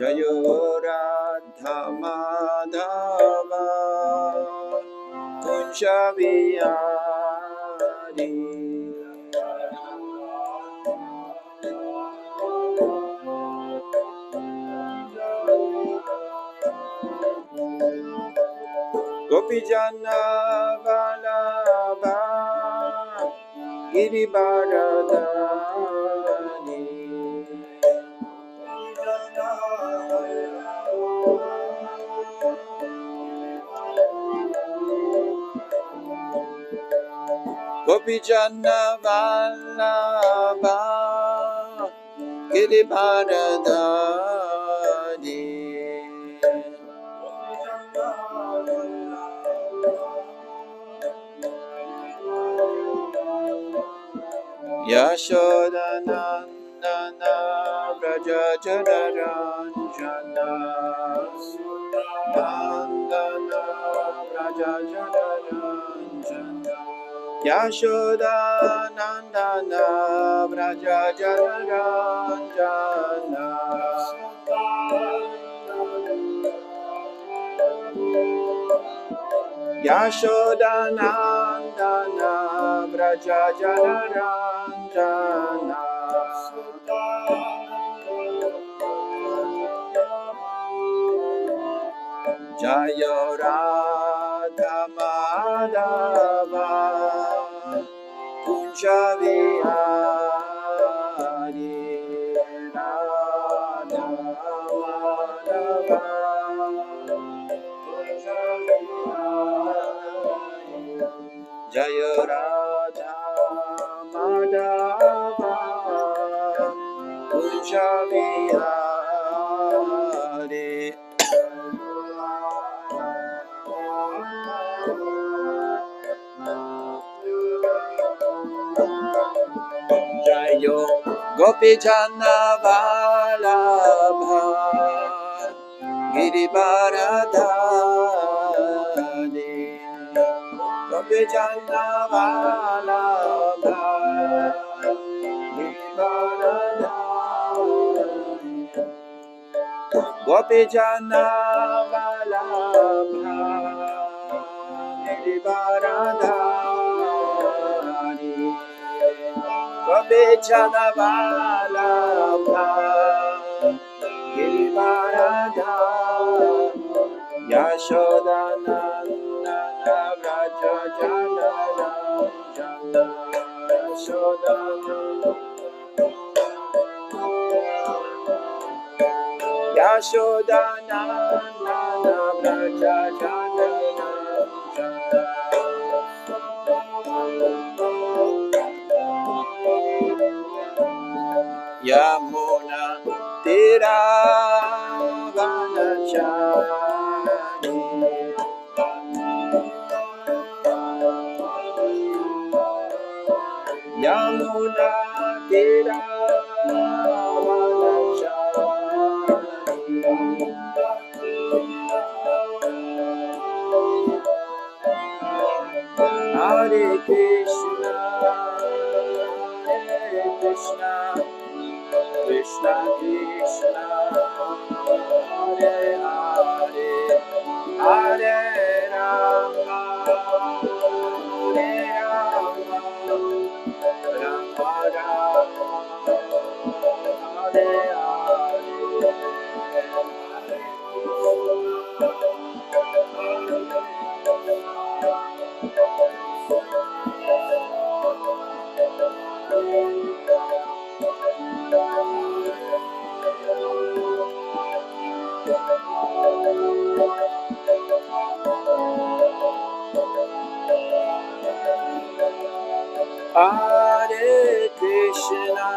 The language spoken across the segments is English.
Jayo Radha Madhava Kunja Vihari. Gopijana Vallabha Girivaradhari. Gopijana Vallabha Girivaradhari. Yashodanandana Vraja Janaranjana Nandana Vraja Janaranjana Yashodanandana Vraja Janaranjana Yashodanandana Vraja Janaranjana Jayo Radha Madhava Kunja Vihari. Radha Madhava Kunja Vihari. Jayo Radha Madhava Kunja Vihari. Jayo Gopijana Vallabha Girivaradhari. Gopijana Vallabha Girivaradhari. Gopijana Vallabha Girivaradhari. Gopijana Vallabha Girivaradhari. Yashodanandana Vraja Janaranjana Yashodanandana Vraja Janaranjana Yamuna Tiravanachari. Yamuna Tiravanachari. Hare Krishna, Hare Krishna, Krishna Krishna, Hare Hare, Hare Rama, Hare Rama, Rama Rama, Hare Hare. Hare Krishna,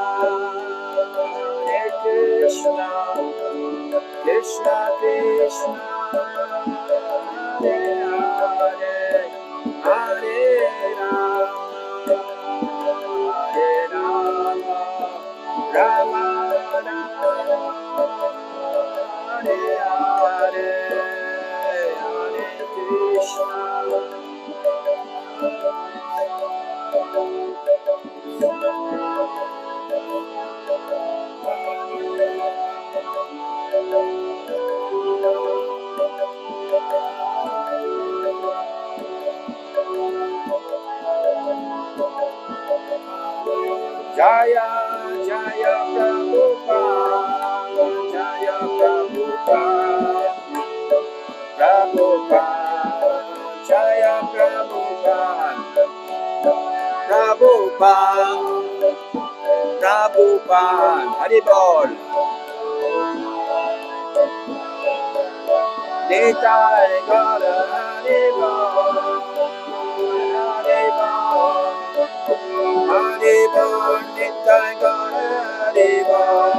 Hare Krishna, Krishna Krishna, Hare Hare, Hare Rama, Hare Rama, Rama Rama, Hare Hare, Hare Krishna. Jaya Jaya Prabhupada, Jaya Prabhupada, Prabhupada, Jaya Prabhupada, Prabhupada, Prabhupada, Haribol. Nitai Gora Haribol, Haribol, Haribol, Nitai Gora Haribol.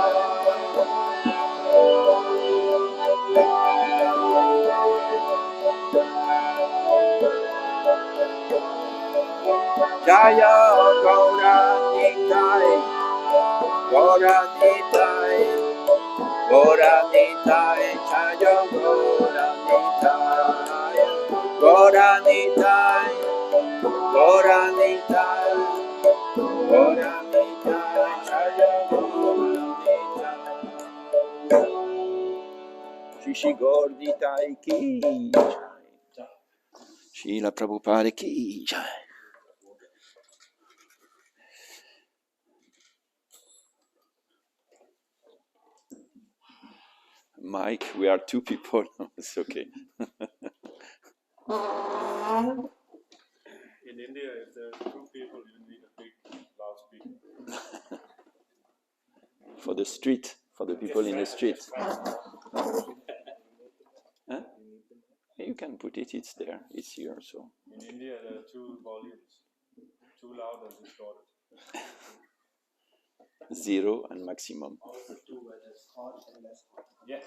Jaya Gora Nitai, Gora Nitai, Gora Nitai, Jaya Gora Nitai, Gora Nitai, Gora Nitai, Gora Nitai, Jaya Gora Nitai. Shishi Gaur Nitai ki jai. Srila Prabhupada ki jai. Mike, we are two people. It's okay. In India, if there are two people, you need a big loudspeaker. For the street, for the people in the street. Huh? You can put it, it's there, it's here, so. In India, there are two volumes, too loud and distorted. 0 and maximum. Also two where there's hot and less hot. Yeah.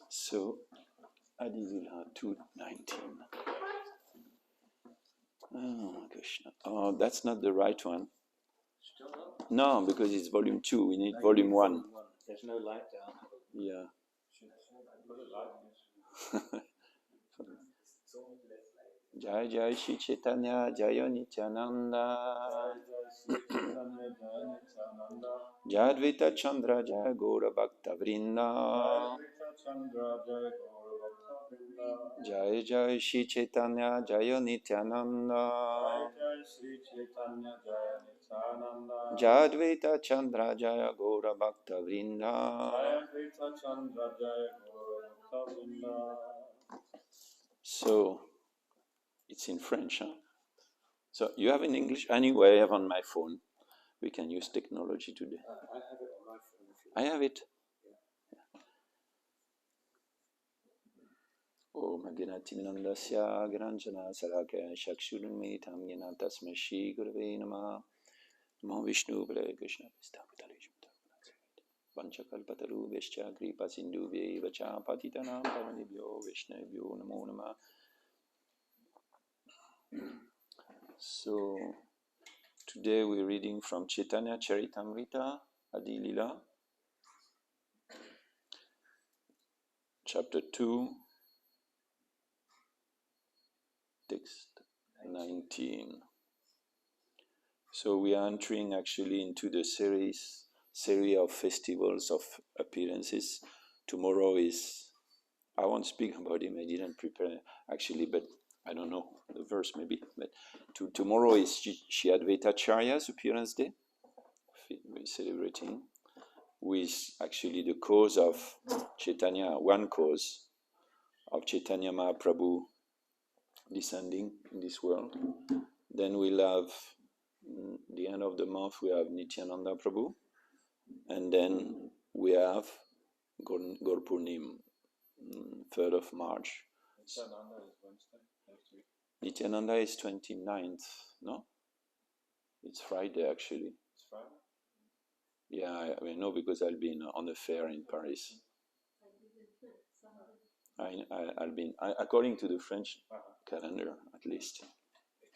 So, Adilila 219. Oh, Krishna. Oh, that's not the right one. Still not? No, because it's volume 2. We need volume 1. There's no light down. Yeah. Jai Jai Shri Chaitanya Jaya Nityananda Jadvaita Chandra Jaya Gaura Bhakta Vrinda Jai Jai Shri Chaitanya Jaya Nityananda Jadvaita Chandra Jaya Gaura Bhakta Vrinda. So, it's in French, huh? So, you have in English? Anyway, I have on my phone. We can use technology today. I have it on my phone. I have it. Om Agnati Minandasya Granjana Saraka Shakshurunmitam Yena Tasma Shri Gurave Nama Namo Vishnu Pada Krishna Vistapitalishamta Vanchakalpataru Vishcha Kripa Sindhu Vacha Patitanam Pavanibhyo Vishnavyo Namo Nama. So, today we're reading from Chaitanya Charitamrita, Adi Lila, chapter 2, text 19. So we are entering actually into the series of festivals of appearances. Tomorrow is, I won't speak about him, I didn't prepare actually, but I don't know the verse maybe. But tomorrow is Shri Advaita Charya's appearance day. We're celebrating, who is actually the cause of Chaitanya, one cause of Chaitanya Mahaprabhu descending in this world. Then we'll have, the end of the month, we have Nityananda Prabhu, and then we have Gorpurnim, 3rd of March. Nityananda is Wednesday, next week. Nityananda is 29th, no? It's Friday actually. It's Friday? Yeah, I know because I'll be on a fair in Paris. I'll be, according to the French calendar at least.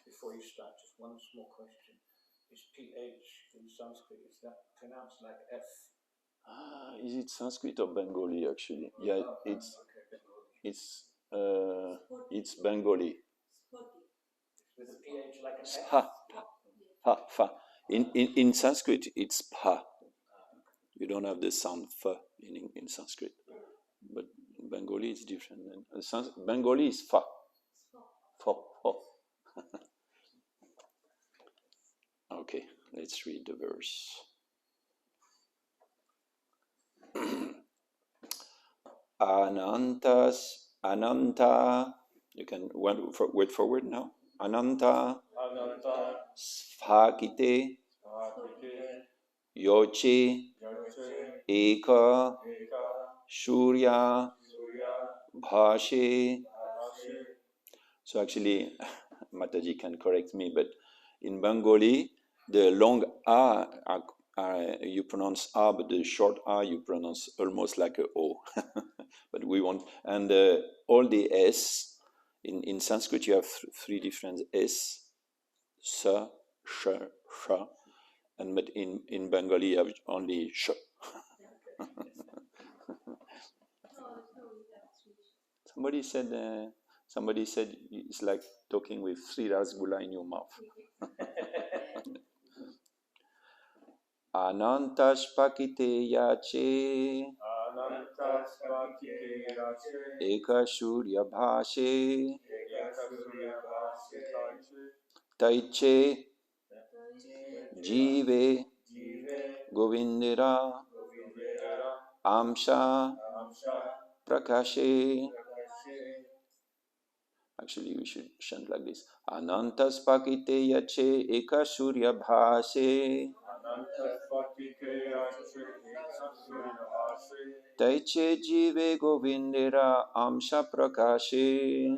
Before you start, just one small question. Is PH in Sanskrit, is that pronounced like F? Is it Sanskrit or Bengali actually? Yeah, it's Bengali. With a PH like an F? Fa. In Sanskrit, it's pa. You don't have the sound fa in Sanskrit. But in Bengali, it's different. Bengali is fa. Fa. Okay, let's read. read the verse. Ananta. You can wait forward now. Ananta. Sphakite. Yoche. Eka. Shurya. Bhashe. So actually, Mataji can correct me, but in Bengali, the long A, you pronounce A, but the short A, you pronounce almost like a O. But we want, and all the S, in Sanskrit, you have three different S, Sa, Sh, Sh, and but in Bengali, you have only Sh. Somebody said it's like talking with three rasgulla in your mouth. Anantashpakite yache Eka Shurya Bhashe Taiche Jive Govindira Amsha Prakashe. Actually, we should chant like this. Anantaspakite yache Eka Shurya Bhashe Taiche Jive Govindira Amsha Prakashe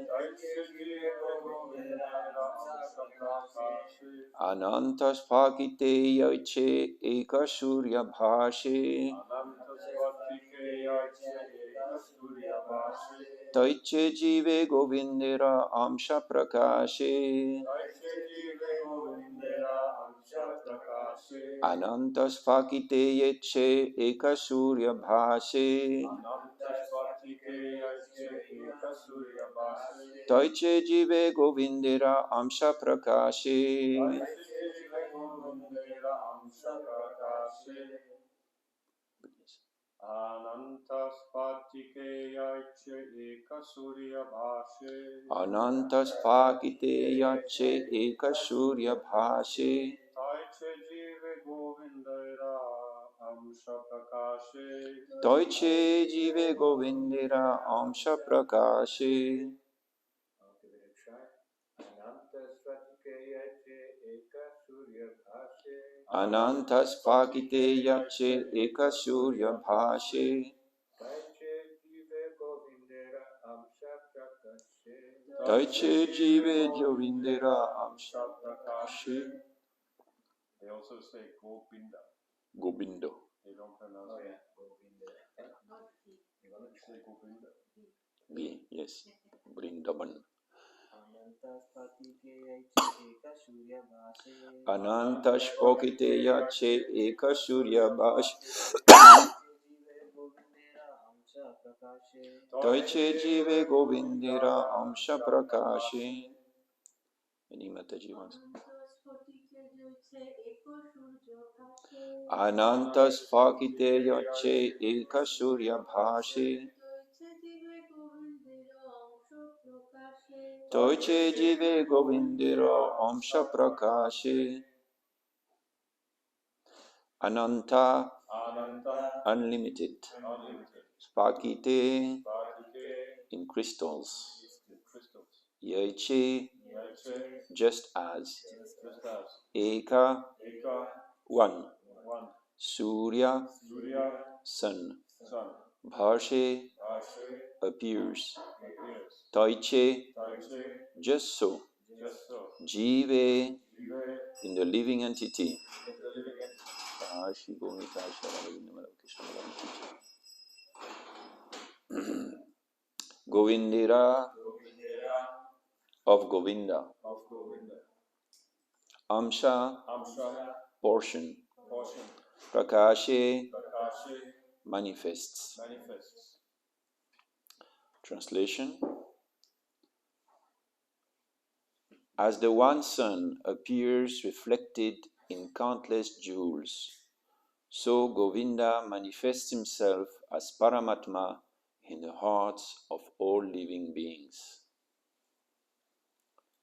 Anantaspakite yache Eka Shurya Bhashe Taiche Jive Govindira Amsha Prakashe Anantaspakite yache Eka Shurya Bhashe Taiche Jive Govindira Amsha Prakashe. Anantaspakite yache Eka Shurya Bhashe Taiche Jive Govindira Amsha Prakashe. Anantaspakite yache Eka Shurya Bhashe Taiche Jive Govindira Amsha Prakashe. They also say Gopinda. Gobindo. They don't pronounce it. They say Gopinda. B, yes. Brindaban. Anantashpakite yache Eka Shurya Bhashe Taiche Jive Govindira Amsha Prakashe. Any Mataji wants? Anantaspakite yache Eka Shurya Bhashe Taiche Jive Govindira Amsha Prakashe. Ananta, unlimited. Spakite, in crystals. Yache, just as. Eka, one. Surya, sun. Bhashe, appears. Taiche, just so. Jive, in the living entity. Govindira, of Govinda. Amsha, portion. Prakashe, manifests. Translation. As the one sun appears reflected in countless jewels, so Govinda manifests himself as Paramatma in the hearts of all living beings.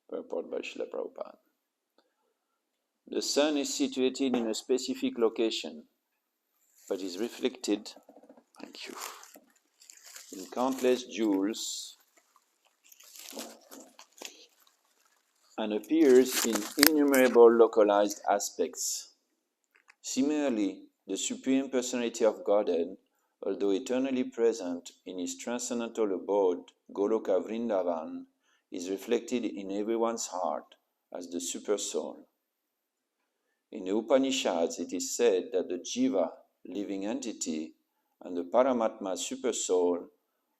Purport by Srila Prabhupada. The sun is situated in a specific location, but is reflected, thank you, in countless jewels and appears in innumerable localized aspects. Similarly, the Supreme Personality of Godhead, although eternally present in his transcendental abode, Goloka Vrindavan, is reflected in everyone's heart as the Super Soul. In the Upanishads, it is said that the Jiva, living entity, and the Paramatma Super Soul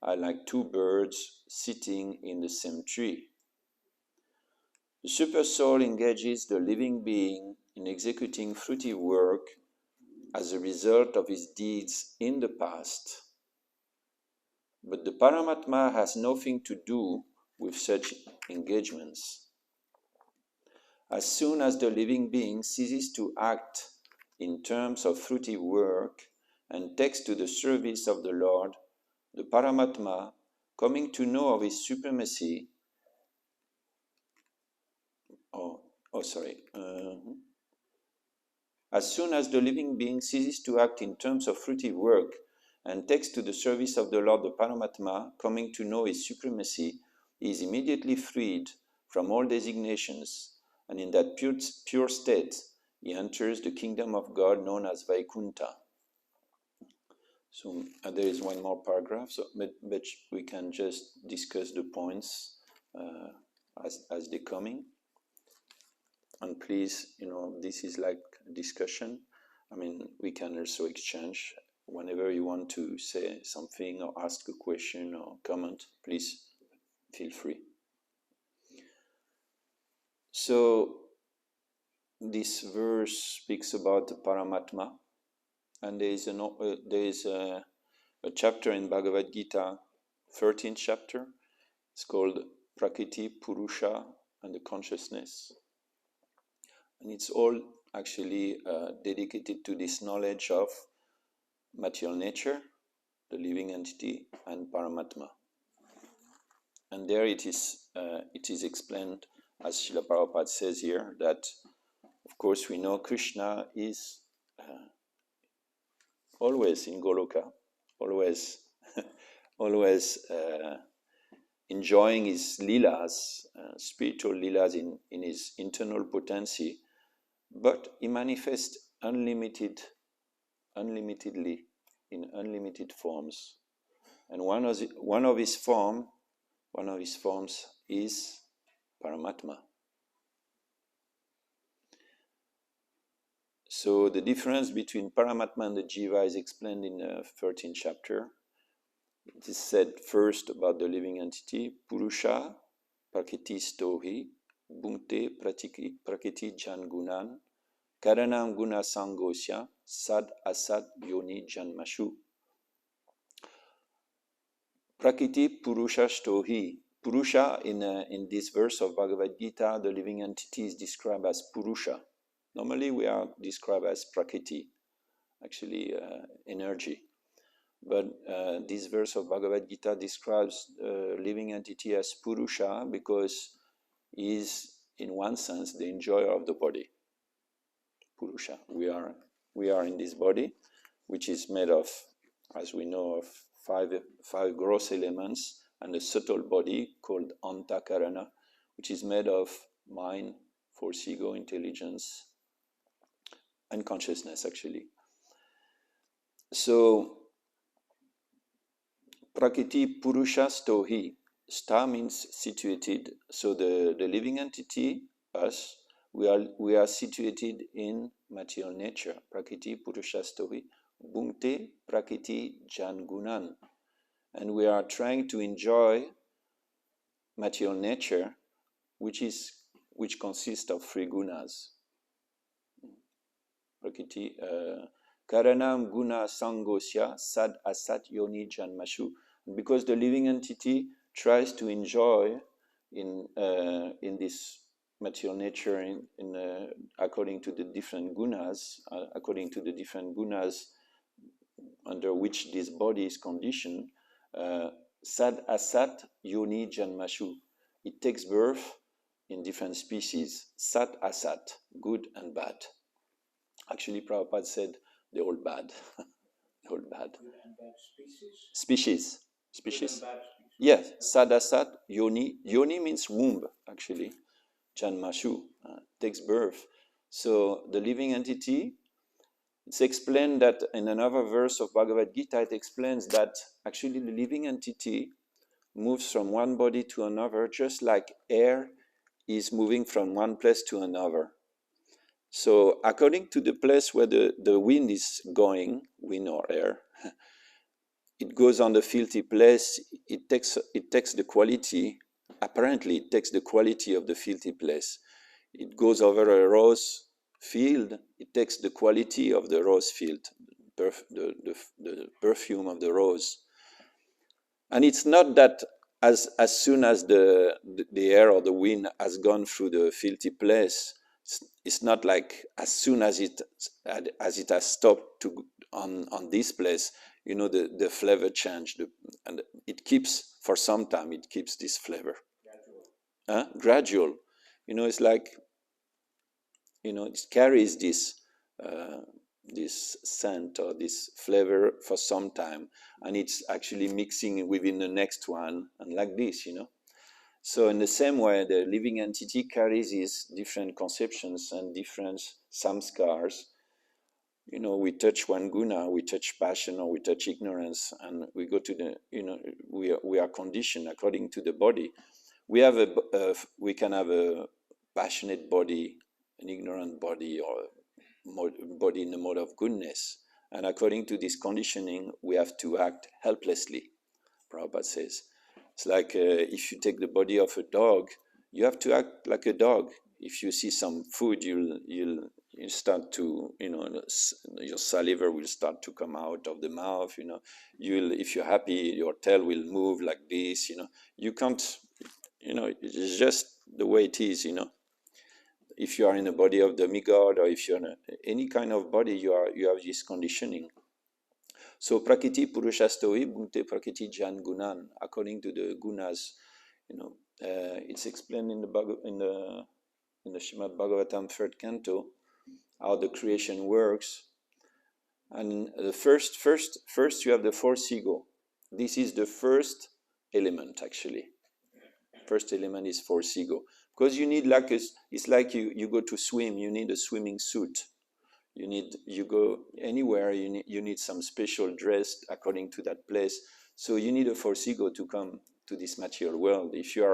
are like two birds sitting in the same tree. The Super Soul engages the living being in executing fruitive work as a result of his deeds in the past. But the Paramatma has nothing to do with such engagements. As soon as the living being ceases to act in terms of fruitive work and takes to the service of the Lord, the Paramatma, coming to know of his supremacy, as soon as the living being ceases to act in terms of fruitive work and takes to the service of the Lord, the Paramatma, coming to know his supremacy, he is immediately freed from all designations, and in that pure state, he enters the kingdom of God known as Vaikuntha. So there is one more paragraph, but we can just discuss the points as they're coming. And please, this is like a discussion. I mean, we can also exchange whenever you want to say something or ask a question or comment, please feel free. So this verse speaks about the Paramatma, and there is a chapter in Bhagavad Gita, 13th chapter. It's called Prakriti, Purusha, and the Consciousness. And it's all actually dedicated to this knowledge of material nature, the living entity, and Paramatma. And there it is explained, as Srila Prabhupada says here, that of course we know Krishna is always in Goloka, always enjoying his Lilas, spiritual Lilas in his internal potency, but he manifests unlimitedly in unlimited forms. And one of his forms is Paramatma. So the difference between Paramatma and the Jiva is explained in the 13th chapter. It is said first about the living entity, Purusha, Prakriti Stohi, Bhunkte Prakriti Jangunan, Karanam Guna Sangosya, Sad Asad Yoni Janmashu. Prakriti Purusha Stohi. Purusha, in this verse of Bhagavad Gita, the living entity is described as Purusha. Normally we are described as Prakriti, actually energy. But this verse of Bhagavad Gita describes living entity as Purusha because he is, in one sense, the enjoyer of the body. Purusha. We are in this body, which is made of, as we know, of five gross elements, and a subtle body called Antakarana, which is made of mind, force, ego, intelligence, and consciousness, actually. So, Prakriti Purusha Stohi. Sta means situated. So the living entity, us, we are situated in material nature. Prakriti Purusha Stohi. Bhunkte Prakriti Jangunan. And we are trying to enjoy material nature, which consists of three gunas. Prakriti Karanam Guna Sangosya Sad Asat Yoni Janmashu. Because the living entity tries to enjoy in this material nature according to the different gunas, under which this body is conditioned, Sad Asat Yoni Janmashu. It takes birth in different species, sat, asat, good and bad. Actually, Prabhupada said they're all bad. They're all bad. Good and bad species? Species. Good Species. and bad species. Yes, sad, asat, yoni. Yoni means womb, actually. Janmashu, takes birth. So the living entity, it's explained that in another verse of Bhagavad Gita, it explains that actually the living entity moves from one body to another, just like air is moving from one place to another. So according to the place where the wind is going, wind or air, it goes on the filthy place, it takes the quality, apparently it takes the quality of the filthy place. It goes over a rose field, it takes the quality of the rose field, the perfume of the rose. And it's not that as soon as the air or the wind has gone through the filthy place, it's not like as soon as it has stopped on this place, the flavor change, and it keeps for some time. It keeps this flavor. Gradual. It's like it carries this scent or this flavor for some time, and it's actually mixing within the next one, and like this. So in the same way, the living entity carries these different conceptions and different samskars. We touch one guna, we touch passion, or we touch ignorance, and we go to the, we are conditioned according to the body. We can have a passionate body, an ignorant body, or body in the mode of goodness. And according to this conditioning, we have to act helplessly, Prabhupada says. It's like if you take the body of a dog, you have to act like a dog. If you see some food, you'll start to, your saliva will start to come out of the mouth. If you're happy, your tail will move like this. You can't. It's just the way it is. If you are in the body of the demigod, or if you're in any kind of body, you have this conditioning. So prakriti purushastoi bhunte prakriti jan gunan. According to the gunas, it's explained in the Srimad Bhagavatam 3rd canto how the creation works. And the first you have the fourth ego. This is the first element actually. First element is fourth ego, because you need it's like you go to swim, you need a swimming suit. You go anywhere, you need some special dress according to that place. So you need a fourth ego to come to this material world. If you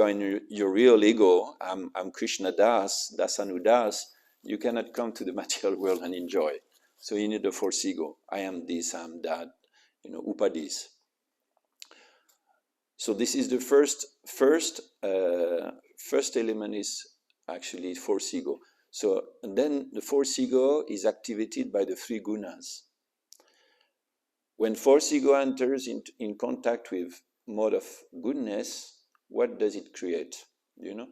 are in your real ego, I'm Krishna Das, Dasanu Das, you cannot come to the material world and enjoy. So you need a fourth ego. I am this, I am that, upadis. So this is the first element is actually fourth ego. So and then the fourth ego is activated by the three gunas. When fourth ego enters in contact with mode of goodness, what does it create? Mind.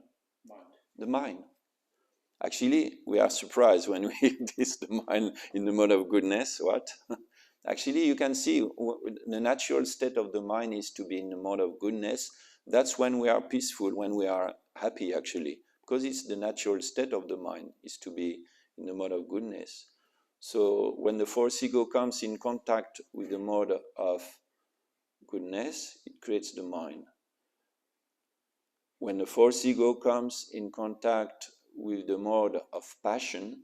The mind. Actually, we are surprised when we hear this, the mind in the mode of goodness. What? Actually, you can see the natural state of the mind is to be in the mode of goodness. That's when we are peaceful, when we are happy, actually, because it's the natural state of the mind is to be in the mode of goodness. So when the fourth ego comes in contact with the mode of goodness, it creates the mind. When the fourth ego comes in contact with the mode of passion,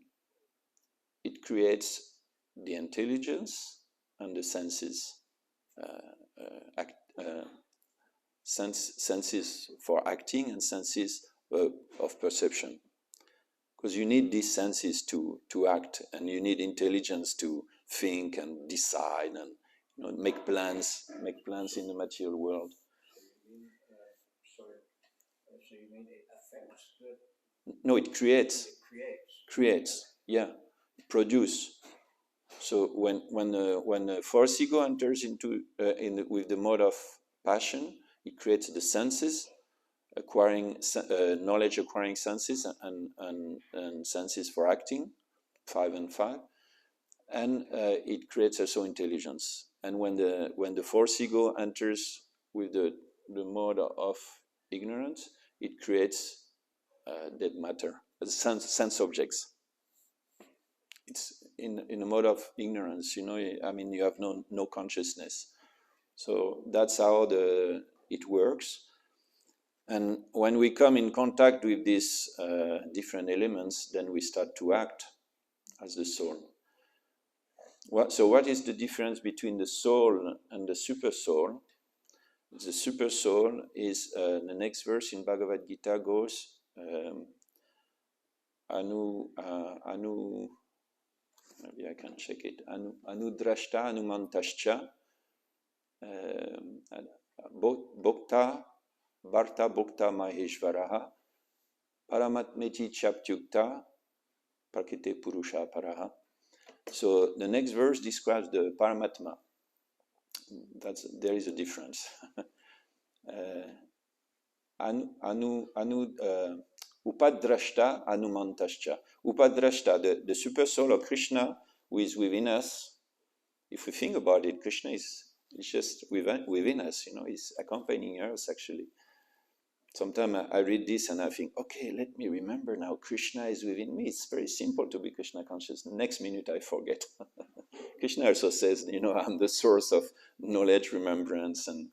it creates the intelligence and the senses, senses for acting and senses of perception. Because you need these senses to act, and you need intelligence to think and decide and make plans in the material world. So you mean it affects the... No, it creates. It creates. Yeah, produce. So when the fourth ego enters into with the mode of passion, it creates the senses, acquiring knowledge, acquiring senses, and senses for acting, 5 and 5, and it creates also intelligence. And when the fourth ego enters with the mode of ignorance, it creates dead matter, sense objects. It's in a mode of ignorance, I mean, you have no consciousness. So that's how it works. And when we come in contact with these different elements, then we start to act as the soul. So what is the difference between the soul and the super soul? The super soul is, the next verse in Bhagavad Gita goes, maybe I can check it, anudrashta anumantascha, bhokta bharta bhokta maheshvaraha, paramatmeti chaptyukta prakite purusha paraha. So the next verse describes the Paramatma. There is a difference. Upadrashta anumantascha. Upadrashta, the super soul of Krishna who is within us. If we think about it, Krishna is just within us, he's accompanying us actually. Sometimes I read this and I think, okay, let me remember now, Krishna is within me. It's very simple to be Krishna conscious. Next minute I forget. Krishna also says, I'm the source of knowledge, remembrance, and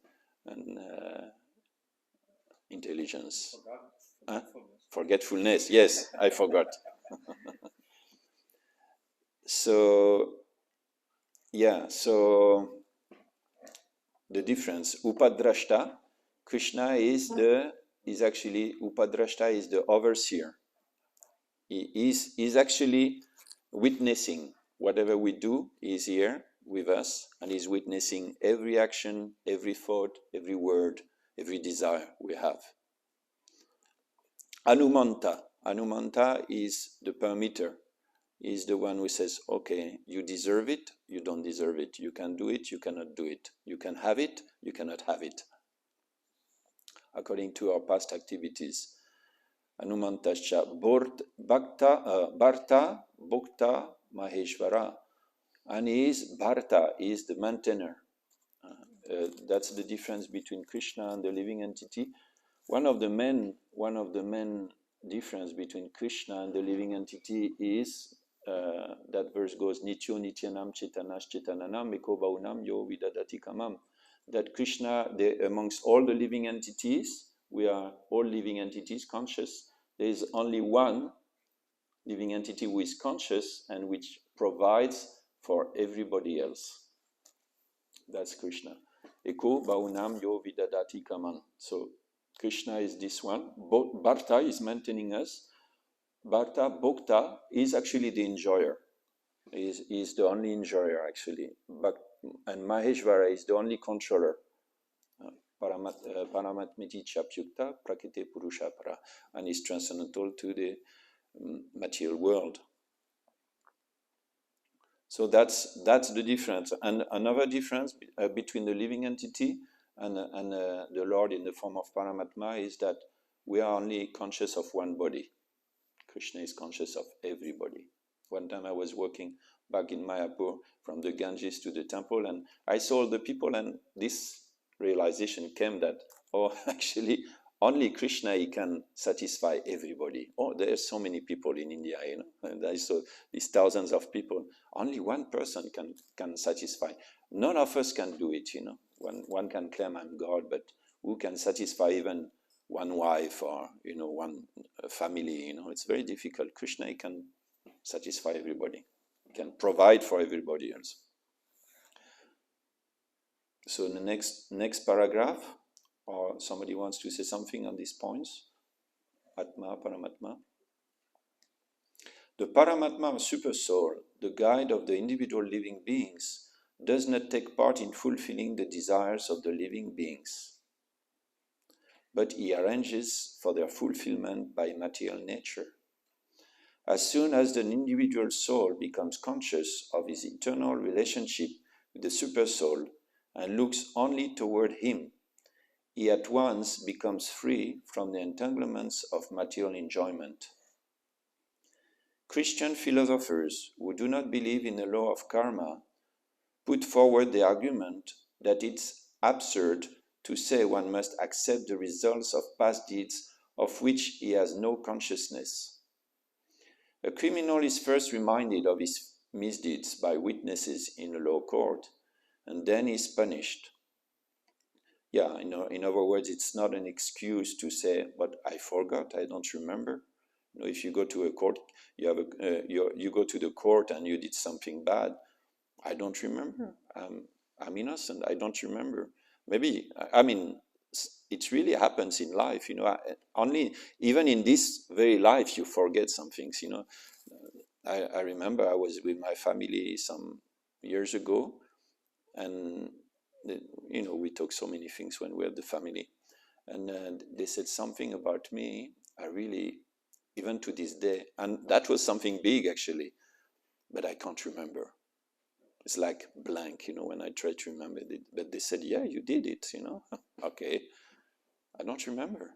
intelligence. Forgetfulness, yes, I forgot. So the difference, Upadrashta, Krishna is actually, Upadrashta is the overseer. He's actually witnessing whatever we do. Is here with us, and he's witnessing every action, every thought, every word, every desire we have. Anumanta is the permitter. Is the one who says, okay, you deserve it, you don't deserve it. You can do it, you cannot do it. You can have it, you cannot have it. According to our past activities. Anumantascha Bharta Bhokta Maheshvara. And Bharta is the maintainer. That's the difference between Krishna and the living entity. One of the main difference between Krishna and the living entity is that verse goes Nityo Nityanam Chetanash Chetananam Eko Baunam Yo Vidadati Kamam. That Krishna, amongst all the living entities, we are all living entities conscious. There is only one living entity who is conscious and which provides for everybody else. That's Krishna. Eko Baunam Yo Vidadati Kaman. So Krishna is this one. Bharta is maintaining us. Bharta, Bhokta, is actually the enjoyer. Is the only enjoyer actually. And Maheshvara is the only controller. Paramatmiti Chapyukta Prakite Purusha Para, and is transcendental to the material world. So that's the difference. And another difference between the living entity and the Lord in the form of Paramatma is that we are only conscious of one body. Krishna is conscious of everybody. One time I was walking back in Mayapur from the Ganges to the temple, and I saw the people, and this realization came that, actually, only Krishna he can satisfy everybody. There are so many people in India, and I saw these thousands of people. Only one person can satisfy. None of us can do it, One can claim I'm God, but who can satisfy even one wife or, one family, It's very difficult. Krishna, he can satisfy everybody. He can provide for everybody else. So in the next paragraph, or somebody wants to say something on these points, Atma, Paramatma. The Paramatma, super soul, the guide of the individual living beings, does not take part in fulfilling the desires of the living beings, but he arranges for their fulfillment by material nature. As soon as the individual soul becomes conscious of his eternal relationship with the super soul and looks only toward him, he at once becomes free from the entanglements of material enjoyment. Christian philosophers who do not believe in the law of karma put forward the argument that it's absurd to say one must accept the results of past deeds of which he has no consciousness. A criminal is first reminded of his misdeeds by witnesses in a law court, and then is punished. Yeah, in other words, it's not an excuse to say, but I forgot, I don't remember. If you go to a court, you go to the court and you did something bad, I don't remember. I'm innocent, I don't remember. Maybe, it really happens in life, only, even in this very life, you forget some things, I remember I was with my family some years ago, and we talk so many things when we have the family, and they said something about me. I really, even to this day, and that was something big actually, but I can't remember. It's like blank, when I try to remember it. But they said, yeah, you did it, Okay, I don't remember.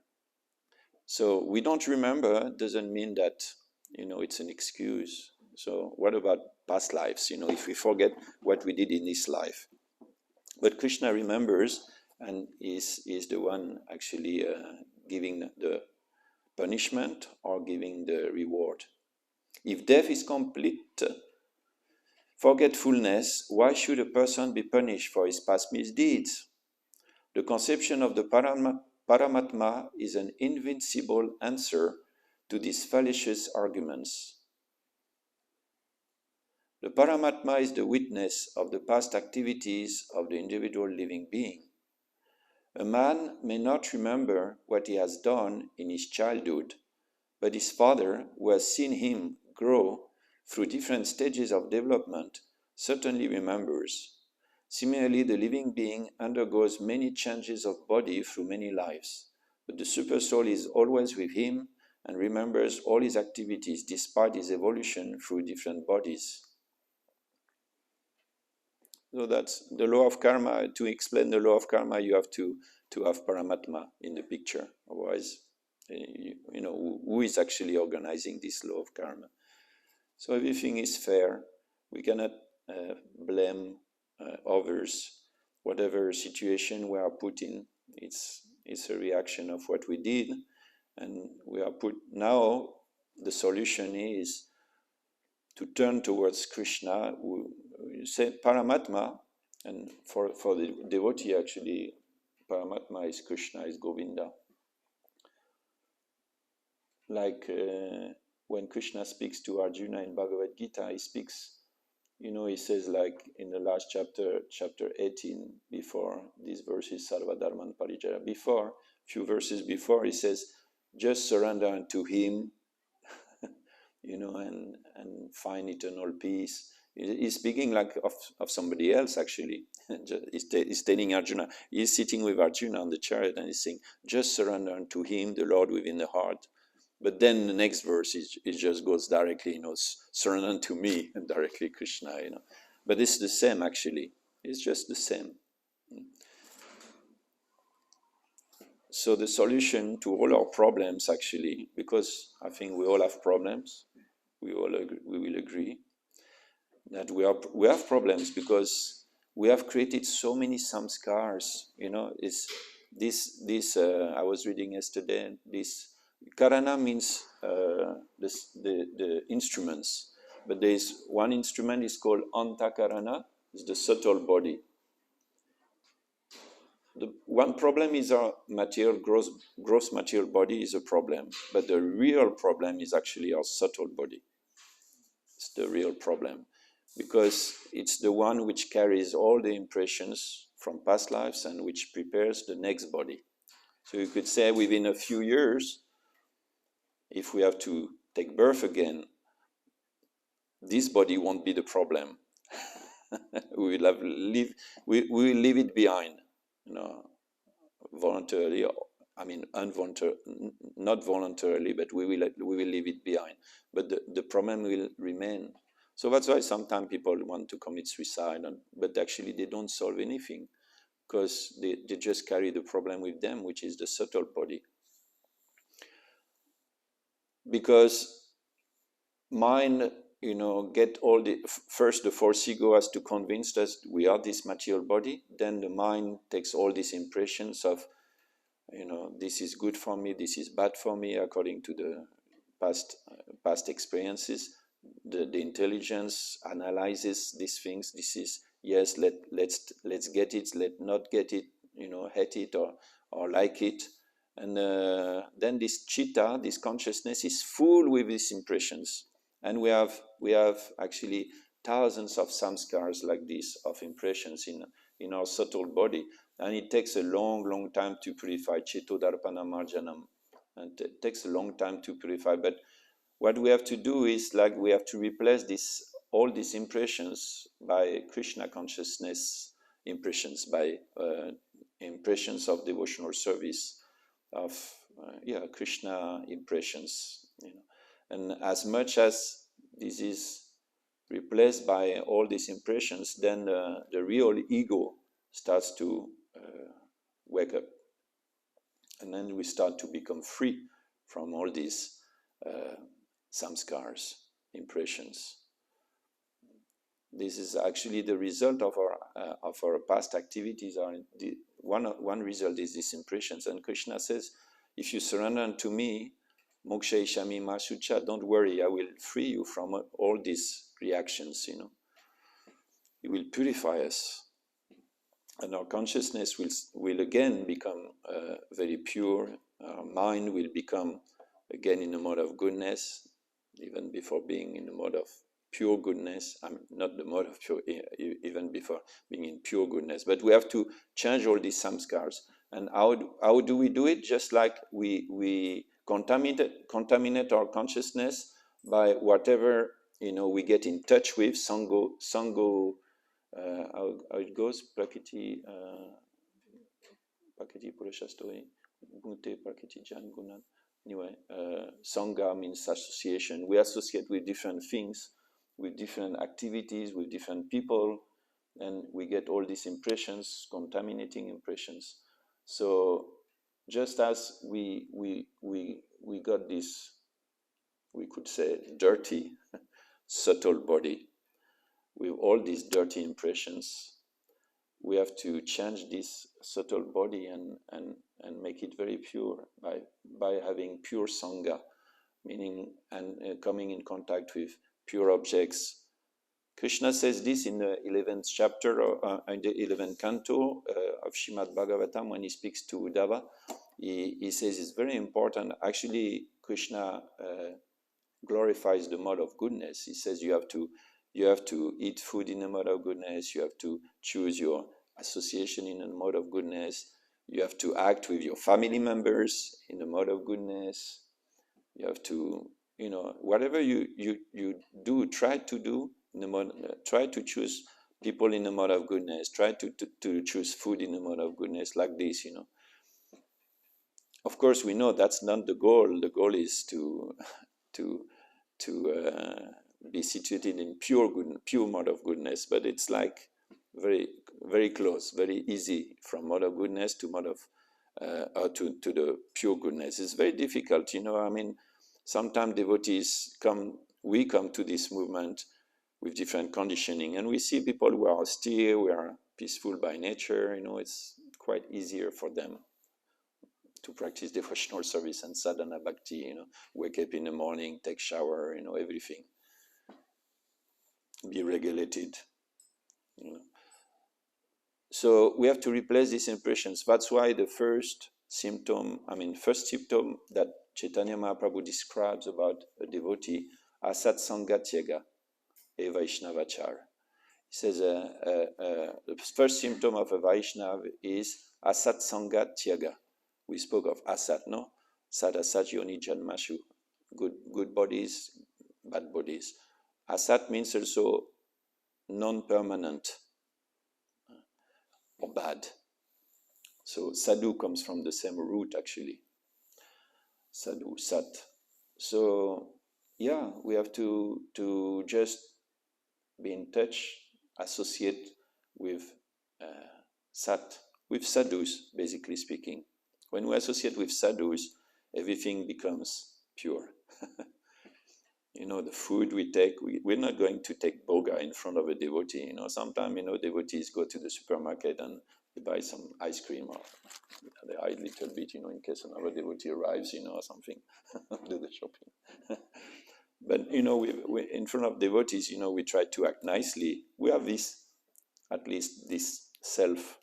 So we don't remember doesn't mean that, it's an excuse. So what about past lives, if we forget what we did in this life? But Krishna remembers, and is the one actually giving the punishment or giving the reward. If death is complete forgetfulness, why should a person be punished for his past misdeeds? The conception of the Paramatma is an invincible answer to these fallacious arguments. The Paramatma is the witness of the past activities of the individual living being. A man may not remember what he has done in his childhood, but his father, who has seen him grow through different stages of development, certainly remembers. Similarly, the living being undergoes many changes of body through many lives, but the Supersoul is always with him and remembers all his activities despite his evolution through different bodies. So that's the law of karma. To explain the law of karma, you have to have Paramatma in the picture. Otherwise, who is actually organizing this law of karma? So everything is fair. We cannot blame others. Whatever situation we are put in, it's a reaction of what we did, and we are put. Now the solution is to turn towards Krishna, who say Paramatma, and for the devotee actually, Paramatma is Krishna, is Govinda. Like when Krishna speaks to Arjuna in Bhagavad Gita, he speaks, he says, like in the last chapter 18, before these verses, Sarva Dharman Parijaya, before, few verses before, he says, just surrender unto him, and find eternal peace. He's speaking like of somebody else, actually. He's telling Arjuna, he's sitting with Arjuna on the chariot, and he's saying, just surrender unto him, the Lord within the heart. But then the next verse, it just goes directly, surrender unto me, and directly Krishna, But it's the same, actually. It's just the same. So the solution to all our problems, actually, because I think we all have problems, we will agree that we have problems because we have created so many samskars. It's this I was reading yesterday. This karana means the instruments, but there is one instrument is called antakarana. It's the subtle body. The one problem is our gross material body is a problem, but the real problem is actually our subtle body. It's the real problem, because it's the one which carries all the impressions from past lives and which prepares the next body. So you could say within a few years, if we have to take birth again, this body won't be the problem. we will leave it behind, voluntarily. Not voluntarily, but we will leave it behind. But the problem will remain. So that's why sometimes people want to commit suicide, but actually they don't solve anything, because they just carry the problem with them, which is the subtle body. Because mind, get all first the false ego has to convince us we are this material body, then the mind takes all these impressions of this is good for me, this is bad for me, according to the past experiences. The intelligence analyzes these things. This is, yes, let's get it, let not get it, hate it or like it. And then this chitta, this consciousness, is full with these impressions. And we have actually thousands of samskars like this, of impressions in our subtle body. And it takes a long time to purify Chetodarpana Marjanam. And it takes a long time to purify. But what we have to do is, like, we have to replace all these impressions by Krishna consciousness impressions, by impressions of devotional service, of Krishna impressions. And as much as this is replaced by all these impressions, then the real ego starts to wake up, and then we start to become free from all these samskars, impressions. This is actually the result of our past activities. One result is these impressions, and Krishna says, if you surrender unto me, moksha ishami masucha, don't worry, I will free you from all these reactions. It will purify us, and our consciousness will again become very pure. Our mind will become again in a mode of goodness, even before being in a mode of pure goodness. Not the mode of pure, even before being in pure goodness. But we have to change all these samskars. And how do we do it? Just like we contaminate our consciousness by whatever we get in touch with. Sango, how it goes, Prakriti Purashastori, Bhunte Prakriti Jan Gunan. Anyway, Sangha means association. We associate with different things, with different activities, with different people, and we get all these impressions, contaminating impressions. So just as we got this, we could say, dirty, subtle body with all these dirty impressions, we have to change this subtle body and make it very pure by having pure sangha, meaning and coming in contact with pure objects. Krishna says this in the 11th chapter, in the 11th canto of Srimad Bhagavatam, when he speaks to Uddhava. He says it's very important. Actually, Krishna glorifies the mode of goodness. He says you have to eat food in a mode of goodness. You have to choose your association in a mode of goodness. You have to act with your family members in a mode of goodness. You have to, whatever you do, try to do in a mode. Try to choose people in a mode of goodness. Try to choose food in a mode of goodness, like this. Of course, we know that's not the goal. The goal is to be situated in pure mode of goodness, but it's like very, very close, very easy from mode of goodness to mode of to the pure goodness. It's very difficult, sometimes devotees we come to this movement with different conditioning, and we see people who are austere, who are peaceful by nature. It's quite easier for them to practice devotional service and sadhana bhakti, wake up in the morning, take shower, everything. Be regulated. So we have to replace these impressions. That's why the first symptom that Chaitanya Mahaprabhu describes about a devotee, asat sangatyega, e Vaishnavachar. He says the first symptom of a Vaishnava is asat sangatyega. We spoke of asat, no? Sat asat yoni janmashu. Good bodies, bad bodies. Asat means also non-permanent or bad. So sadhu comes from the same root, actually. Sadhu, sat. So we have to just be in touch, associate with sat, with sadhus, basically speaking. When we associate with sadhus, everything becomes pure. The food we take, we're not going to take boga in front of a devotee. Sometimes, devotees go to the supermarket and They buy some ice cream or they hide a little bit, in case another devotee arrives, or something, do the shopping. But, we in front of devotees, we try to act nicely. We have at least this self-esteem,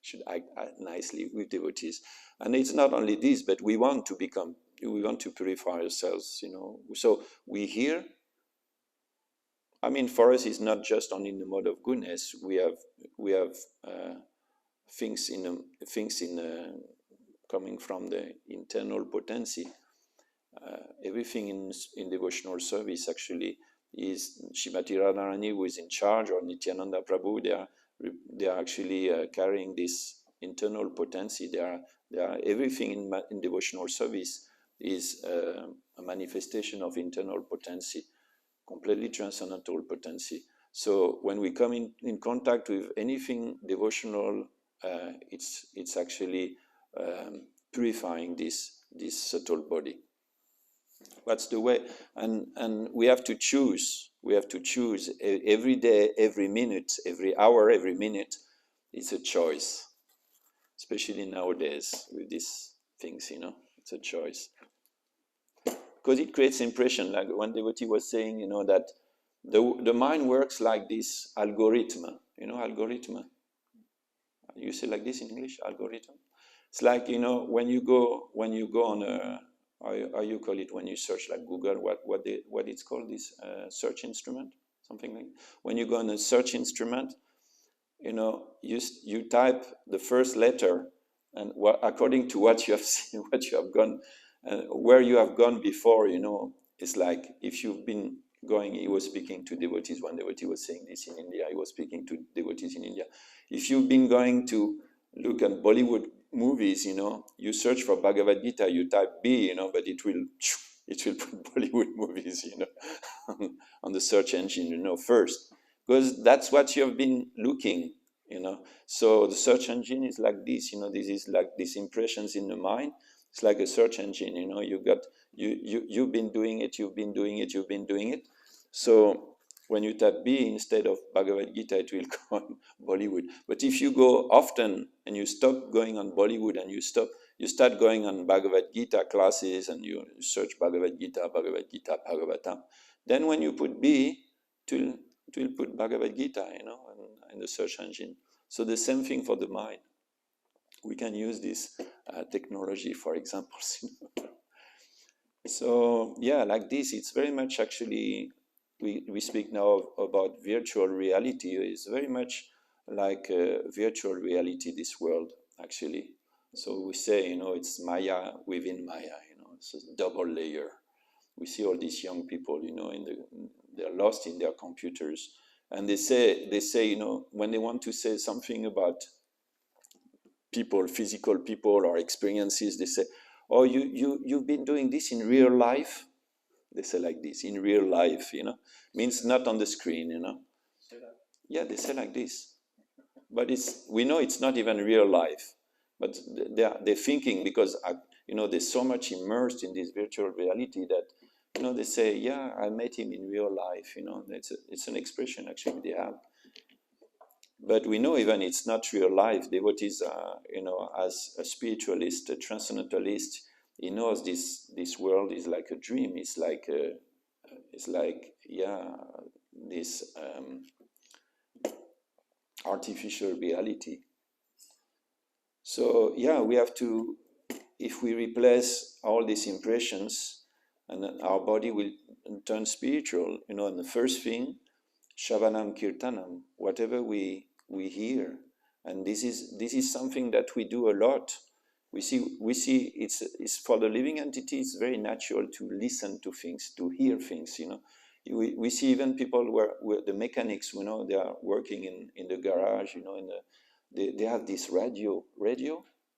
should act nicely with devotees. And it's not only this, but we want to purify ourselves, So we hear, for us, it's not just only in the mode of goodness. We have things coming from the internal potency. Everything in devotional service actually is Srimati Radharani, who is in charge, or Nityananda Prabhu. They are actually carrying this internal potency. They are everything in devotional service is a manifestation of internal potency, completely transcendental potency. So when we come in contact with anything devotional, it's actually purifying this subtle body. That's the way, and we have to choose. We have to choose every day, every minute, every hour, every minute. It's a choice, especially nowadays with these things. It's a choice because it creates impression. Like one devotee was saying, that the mind works like this algorithm. Algorithm. You say like this in English, algorithm. It's like when you go on a how you call it when you search like Google, what it's called, this search instrument, something like when you go on a search instrument, you type the first letter, and according to what you have seen, what you have gone, where you have gone before, it's like if you've been going. He was speaking to devotees. One devotee was saying this in India. He was speaking to devotees in India. If you've been going to look at Bollywood movies, you search for Bhagavad Gita, you type B, but it will put Bollywood movies, on the search engine, first, because that's what you have been looking, So the search engine is like this, this is like these impressions in the mind. It's like a search engine, you've been doing it. So when you type B instead of Bhagavad Gita, it will go on Bollywood. But if you go often and you stop going on Bollywood and you start going on Bhagavad Gita classes and you search Bhagavad Gita, Bhagavatam, then when you put B, it will put Bhagavad Gita, in the search engine. So the same thing for the mind. We can use this technology for examples. So yeah, like this, it's very much actually. We speak now about virtual reality. It's very much like virtual reality, this world, actually. So we say, it's Maya within Maya, it's a double layer. We see all these young people, they're lost in their computers. And they say, when they want to say something about people, physical people or experiences, they say, oh, you've been doing this in real life? They say like this, in real life, means not on the screen, Yeah, they say like this. But we know it's not even real life. But they're thinking because, they're so much immersed in this virtual reality that, they say, yeah, I met him in real life, it's an expression actually they have. But we know even it's not real life. Devotees are, as a spiritualist, a transcendentalist, he knows this world is like a dream. It's like this artificial reality. So yeah, we have to, if we replace all these impressions, and then our body will turn spiritual. And the first thing, Shavanam Kirtanam, whatever we hear, and this is something that we do a lot. We see it's for the living entity. It's very natural to listen to things, to hear things. We see even people where the mechanics, they are working in the garage. They have this radio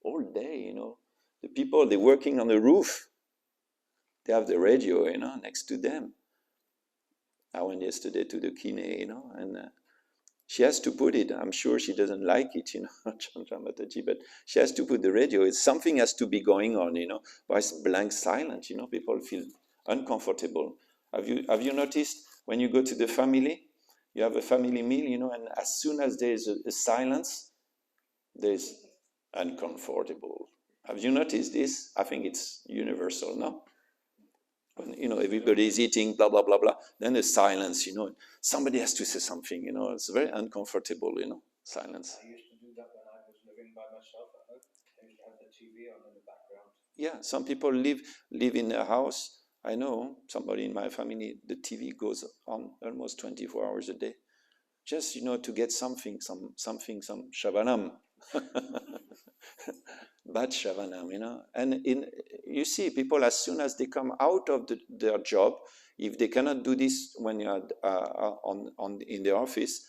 all day. The people, they're working on the roof. They have the radio, next to them. I went yesterday to the kine, and she has to put it. I'm sure she doesn't like it, Chandra Mataji, but she has to put the radio. Something has to be going on, But it's blank silence, People feel uncomfortable. Have you noticed when you go to the family, You have a family meal, you know, and as soon as there's a silence, there's uncomfortable. Have you noticed this? I think it's universal, no? When, you know, everybody is eating, blah, blah, blah, blah, then there's silence, you know. Somebody has to say something, you know. It's very uncomfortable, you know, silence. I used to do that when I was living by myself at home. I used to have the TV on in the background. Yeah, some people live in a house. I know somebody in my family, the TV goes on almost 24 hours a day. Just, you know, to get something, some shavanam. Bad shavanam, you know. And you see, people, as soon as they come out of their job, if they cannot do this when you're in the office,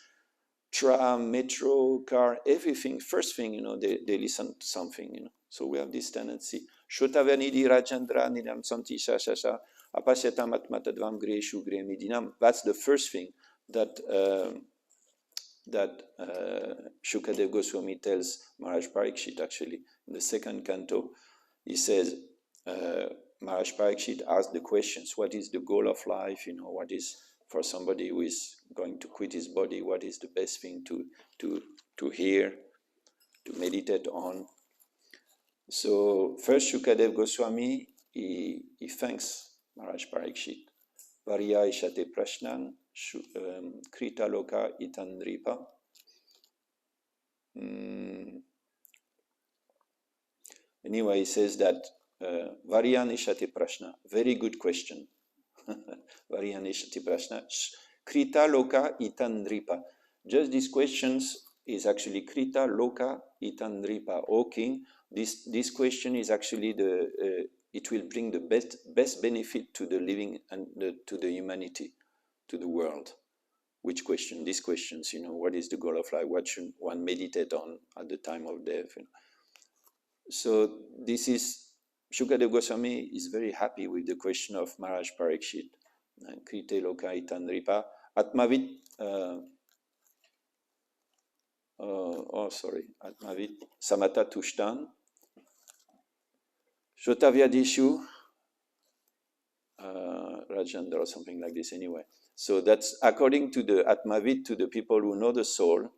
tram, metro, car, everything, first thing, you know, they listen to something, you know. So we have this tendency. Shotavanidi Rajandra Nidam Santi Shashasha Apasyatam Atmatadvam Gre Shugre Midinam. That's the first thing that Shukadev Goswami tells Maharaj Parikshit, actually. In the second canto, he says, Maharaj Parikshit asked the questions, what is the goal of life, you know, what is, for somebody who is going to quit his body, what is the best thing to hear, to meditate on. So first Shukadev Goswami, he thanks Maharaj Parikshit. Varya ishate prashnan, krita loka itandripa. Anyway, he says that Varyan ishate prashna, very good question. Varyan ishate prashna, krita loka itandripa. Just these questions is actually krita loka itandripa. O king, this question is actually it will bring the best benefit to the living and to the humanity, to the world. Which question? These questions, you know, what is the goal of life? What should one meditate on at the time of death? You know? So this is, Shukadev Goswami is very happy with the question of Maharaj Parikshit. Krite loka itandripa. Atmavit, Atmavit samata tushtan. Shotavyadishu, Rajendra, or something like this anyway. So that's according to the Atmavit, to the people who know the soul,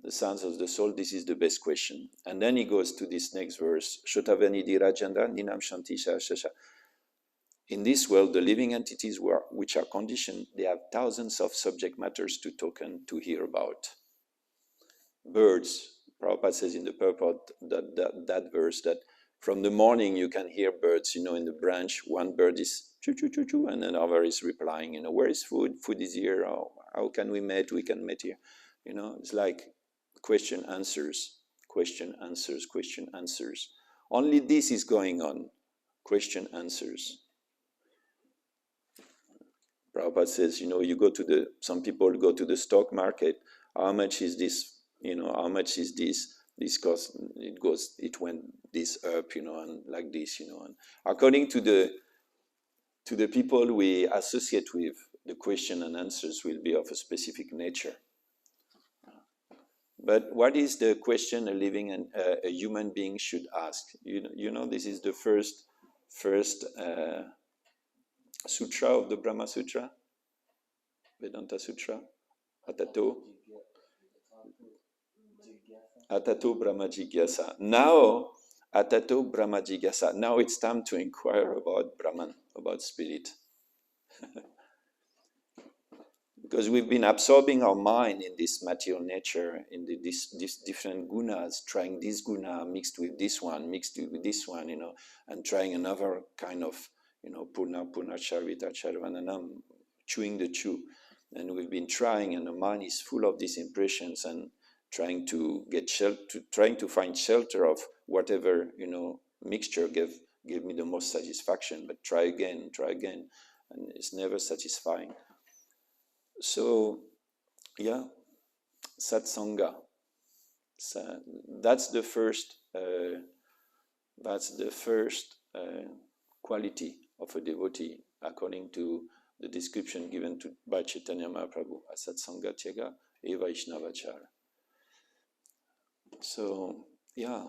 the sons of the soul, this is the best question. And then he goes to this next verse, Shotavanidi Rajendra, Ninam Shantisha Shasha. In this world, the living entities which are conditioned, they have thousands of subject matters to talk and to hear about. Birds, Prabhupada says in the purport that verse that from the morning you can hear birds, you know, in the branch, one bird is choo choo choo choo, and another is replying, you know, where is food? Food is here. Oh, how can we meet? We can meet here. You know, it's like question, answers, question, answers, question, answers. Only this is going on, question, answers. Prabhupada says, you know, you go to some people go to the stock market, how much is this, you know, how much is this? This cost, it went this up, you know, and like this, you know. And according to the people we associate with, the question and answers will be of a specific nature. But what is the question a living and a human being should ask? You know, this is the first sutra of the Brahma Sutra, Vedanta Sutra, Atato Brahma Jigyasa. Now, Atato Brahma Jigyasa. Now it's time to inquire about Brahman, about spirit. Because we've been absorbing our mind in this material nature, in these different gunas, trying this guna mixed with this one, you know, and trying another kind of, you know, purna charvita charvananam, chewing the chew. And we've been trying, and the mind is full of these impressions and trying to get trying to find shelter of whatever, you know, mixture gave me the most satisfaction, but try again, and it's never satisfying. So, yeah, satsanga. So that's the first quality of a devotee, according to the description given by Chaitanya Mahaprabhu, satsanga tyega eva Vaishnavachara. So, yeah,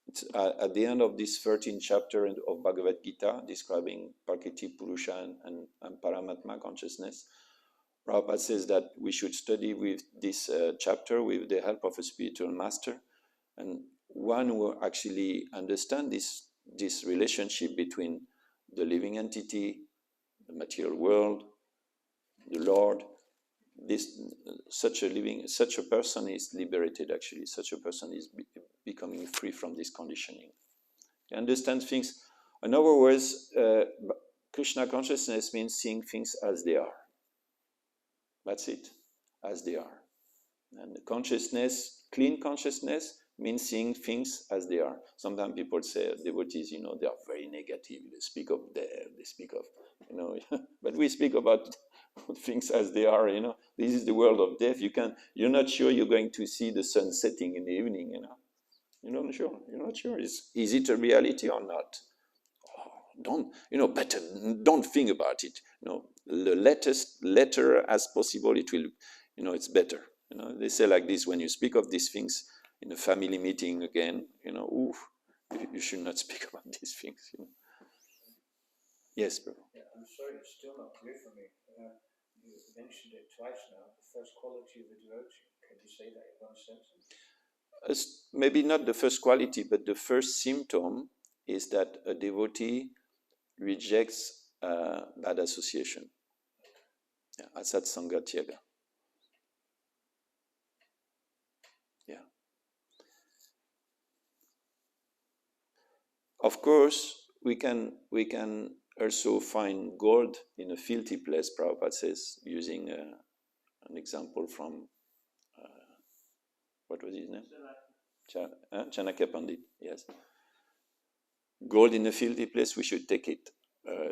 it's at the end of this 13th chapter of Bhagavad Gita, describing Prakriti, Purusha, and Paramatma consciousness, Prabhupada says that we should study with this chapter with the help of a spiritual master, and one who actually understands this relationship between the living entity, the material world, the Lord. Such a person is liberated. Actually, such a person is becoming free from this conditioning. He understands things. In other words, Krishna consciousness means seeing things as they are. That's it, as they are. And the consciousness, clean consciousness, means seeing things as they are. Sometimes people say, devotees, they are very negative. They speak of death, they speak of, but we speak about things as they are, This is the world of death. You're not sure you're going to see the sun setting in the evening, You're not sure. You're not sure. Is it a reality or not? Better don't think about it. The later as possible, it will, it's better. They say like this, when you speak of these things in a family meeting again, you should not speak about these things. Yes, Prabhu. Yeah, I'm sorry, it's still not clear for me. You mentioned it twice now. The first quality of a devotee. Can you say that in one sentence? Maybe not the first quality, but the first symptom is that a devotee rejects bad association. Asat Sangha Tyaga. Yeah. Of course, we can also find gold in a filthy place, Prabhupada says, using an example from, what was his name? Chanakya Pandit, yes. Gold in a filthy place, we should take it.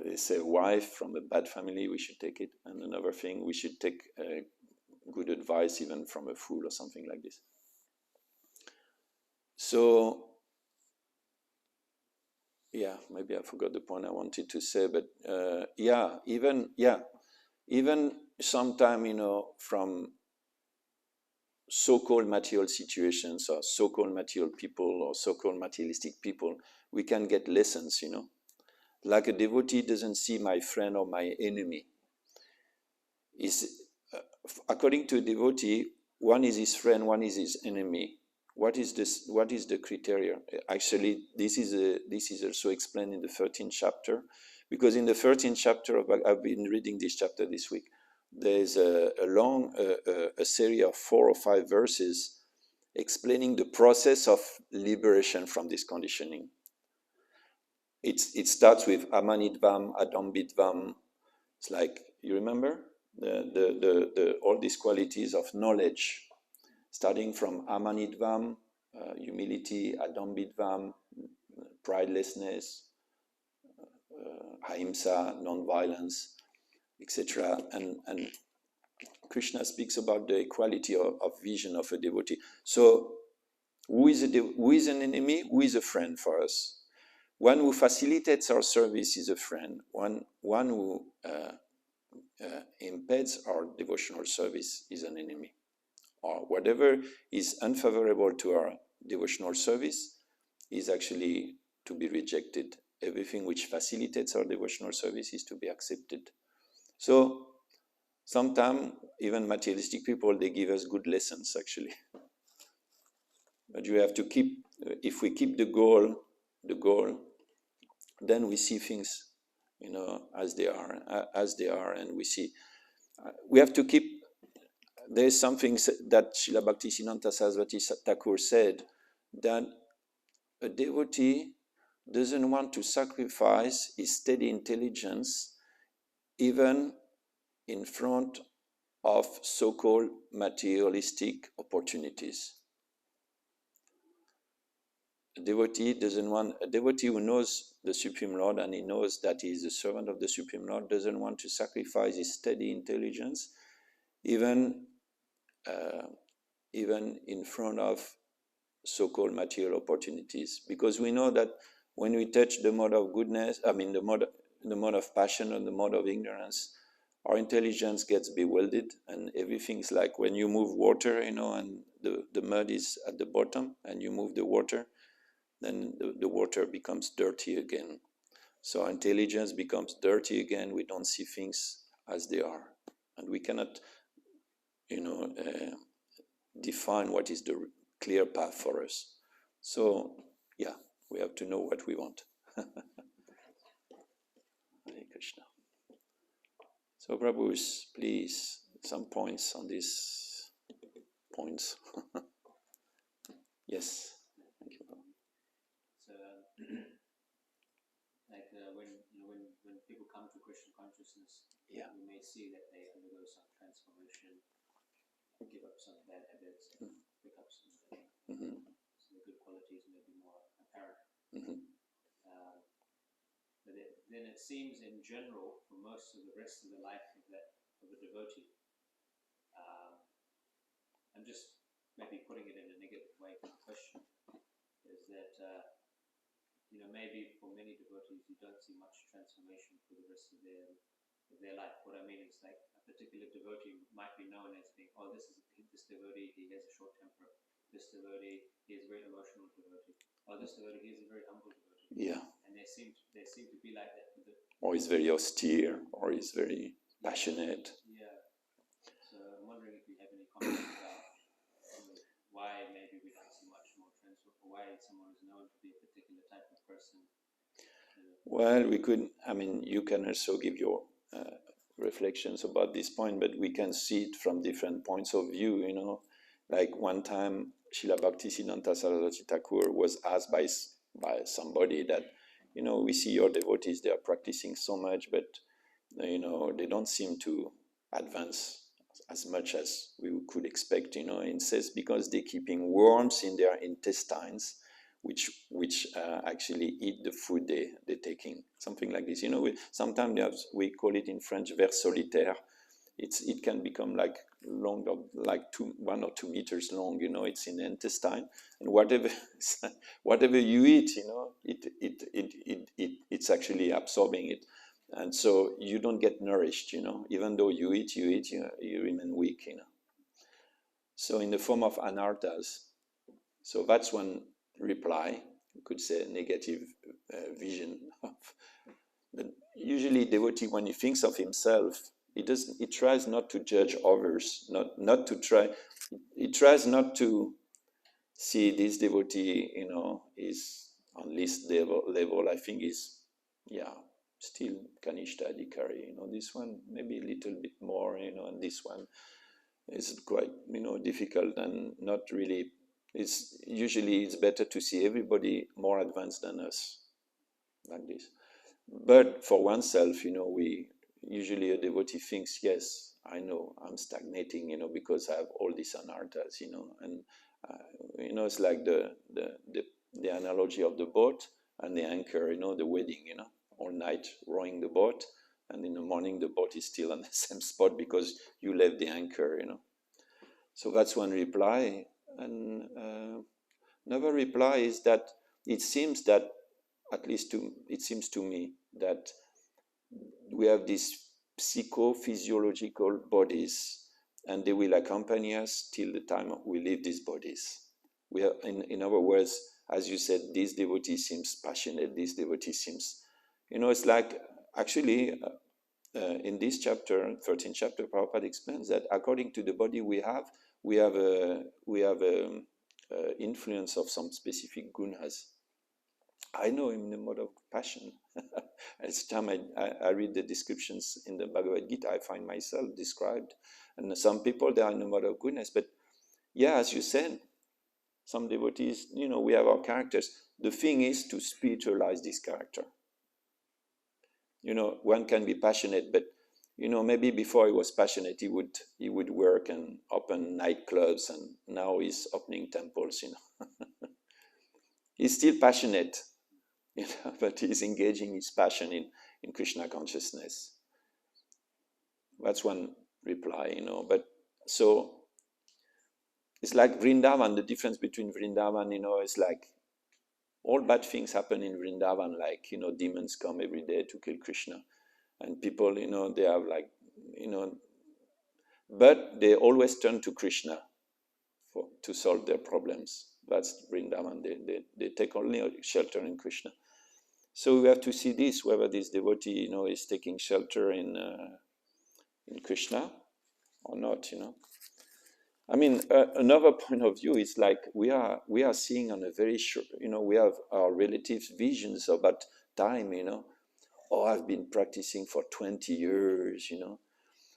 They say wife from a bad family, we should take it. And another thing, we should take good advice even from a fool or something like this. So, yeah, maybe I forgot the point I wanted to say, but even sometime, from so-called material situations or so-called material people or so-called materialistic people, we can get lessons, Like a devotee doesn't see my friend or my enemy. According to a devotee, one is his friend, one is his enemy. What is this? What is the criteria? Actually, this is also explained in the 13th chapter, because in the 13th chapter I've been reading this chapter this week. There's a long series of 4 or 5 verses explaining the process of liberation from this conditioning. It starts with amanidvam, adambidvam. It's like, you remember the all these qualities of knowledge, starting from amanidvam, humility, adambidvam, pridelessness, ahimsa, non-violence, etc. And Krishna speaks about the equality of vision of a devotee. So, who is an enemy? Who is a friend for us? One who facilitates our service is a friend. One who impedes our devotional service is an enemy. Or whatever is unfavorable to our devotional service is actually to be rejected. Everything which facilitates our devotional service is to be accepted. So sometimes even materialistic people, they give us good lessons actually. But you have to keep, if we keep the goal, then we see things, as they are, and we see. We have to keep. There is something that Srila Bhaktisiddhanta Saraswati Thakur said, that a devotee doesn't want to sacrifice his steady intelligence even in front of so-called materialistic opportunities. A devotee who knows the Supreme Lord and he knows that he is a servant of the Supreme Lord doesn't want to sacrifice his steady intelligence even in front of so-called material opportunities, because we know that when we touch the mode of goodness, the mode of passion and the mode of ignorance, our intelligence gets bewildered, and everything's like when you move water, and the mud is at the bottom, and you move the water, then the water becomes dirty again. So our intelligence becomes dirty again. We don't see things as they are. and we cannot, define what is the clear path for us. So, yeah, we have to know what we want. Hare Krishna. So, Prabhu, please, some points on these points. Yes. Thank you, Prabhu. So, when people come to Krishna consciousness, Yeah. we may see that they undergo some transformation, give up some bad habits, and pick up some good qualities, maybe more apparent. But then it seems, in general, for most of the rest of the life of a devotee, I'm just maybe putting it in a negative way for the question, is that maybe for many devotees you don't see much transformation for the rest of their life. What I mean is, like, a particular devotee might be known as being, this devotee, he has a short temper. This devotee, he is a very emotional devotee. Or this devotee, he is a very humble devotee. Yeah. And they seem to be like that. Or he's very austere, or he's very passionate. Yeah. So I'm wondering if you have any comments about why maybe we don't see much more transfer, or why someone is known to be a particular type of person. Well, you can also give your reflections about this point, but we can see it from different points of view, Like one time, Srila Bhaktisiddhanta Saraswati Thakur was asked by somebody that, we see your devotees, they are practicing so much, but, they don't seem to advance as much as we could expect, It says because they're keeping worms in their intestines, which actually eat the food they're taking, something like this. Sometimes we call it in French ver solitaire. It can become like longer, like 1 or 2 meters long. It's in the intestine, and whatever you eat, it's actually absorbing it, and so you don't get nourished. Even though you eat, you remain weak. So in the form of anarthas. So that's one reply. You could say negative vision of. But usually, devotee, when he thinks of himself, he tries not to judge others, not to try. He tries not to see this devotee, is on this level. I think is, still Kanishta Adhikari. This one maybe a little bit more, and this one is quite, difficult and not really. It's better to see everybody more advanced than us, like this. But for oneself, we usually, a devotee thinks, yes, I know I'm stagnating, because I have all these anarthas, and it's like the analogy of the boat and the anchor, the wedding, all night rowing the boat, and in the morning the boat is still on the same spot because you left the anchor, So that's one reply. And another reply is that it seems that, at least it seems to me, that we have these psychophysiological bodies, and they will accompany us till the time we leave these bodies. We are, in other words, as you said, this devotee seems passionate, this devotee seems, it's like, actually, in this chapter, 13th chapter, Prabhupada explains that according to the body we have a influence of some specific gunas. I know in the mode of passion. Each time I read the descriptions in the Bhagavad Gita, I find myself described. And some people, they are in the mode of goodness. But yeah, as you said, some devotees, we have our characters. The thing is to spiritualize this character. One can be passionate, but maybe before he was passionate, he would work and open nightclubs, and now he's opening temples. He's still passionate, but he's engaging his passion in Krishna consciousness. That's one reply, But so it's like Vrindavan. The difference between Vrindavan, is like all bad things happen in Vrindavan, like demons come every day to kill Krishna, and people, they have like, but they always turn to Krishna to solve their problems. That's Vrindavan. They take only shelter in Krishna. So we have to see this, whether this devotee, is taking shelter in Krishna, or not, I mean, another point of view is like we are seeing on a very short, we have our relative visions about time, Oh, I've been practicing for 20 years,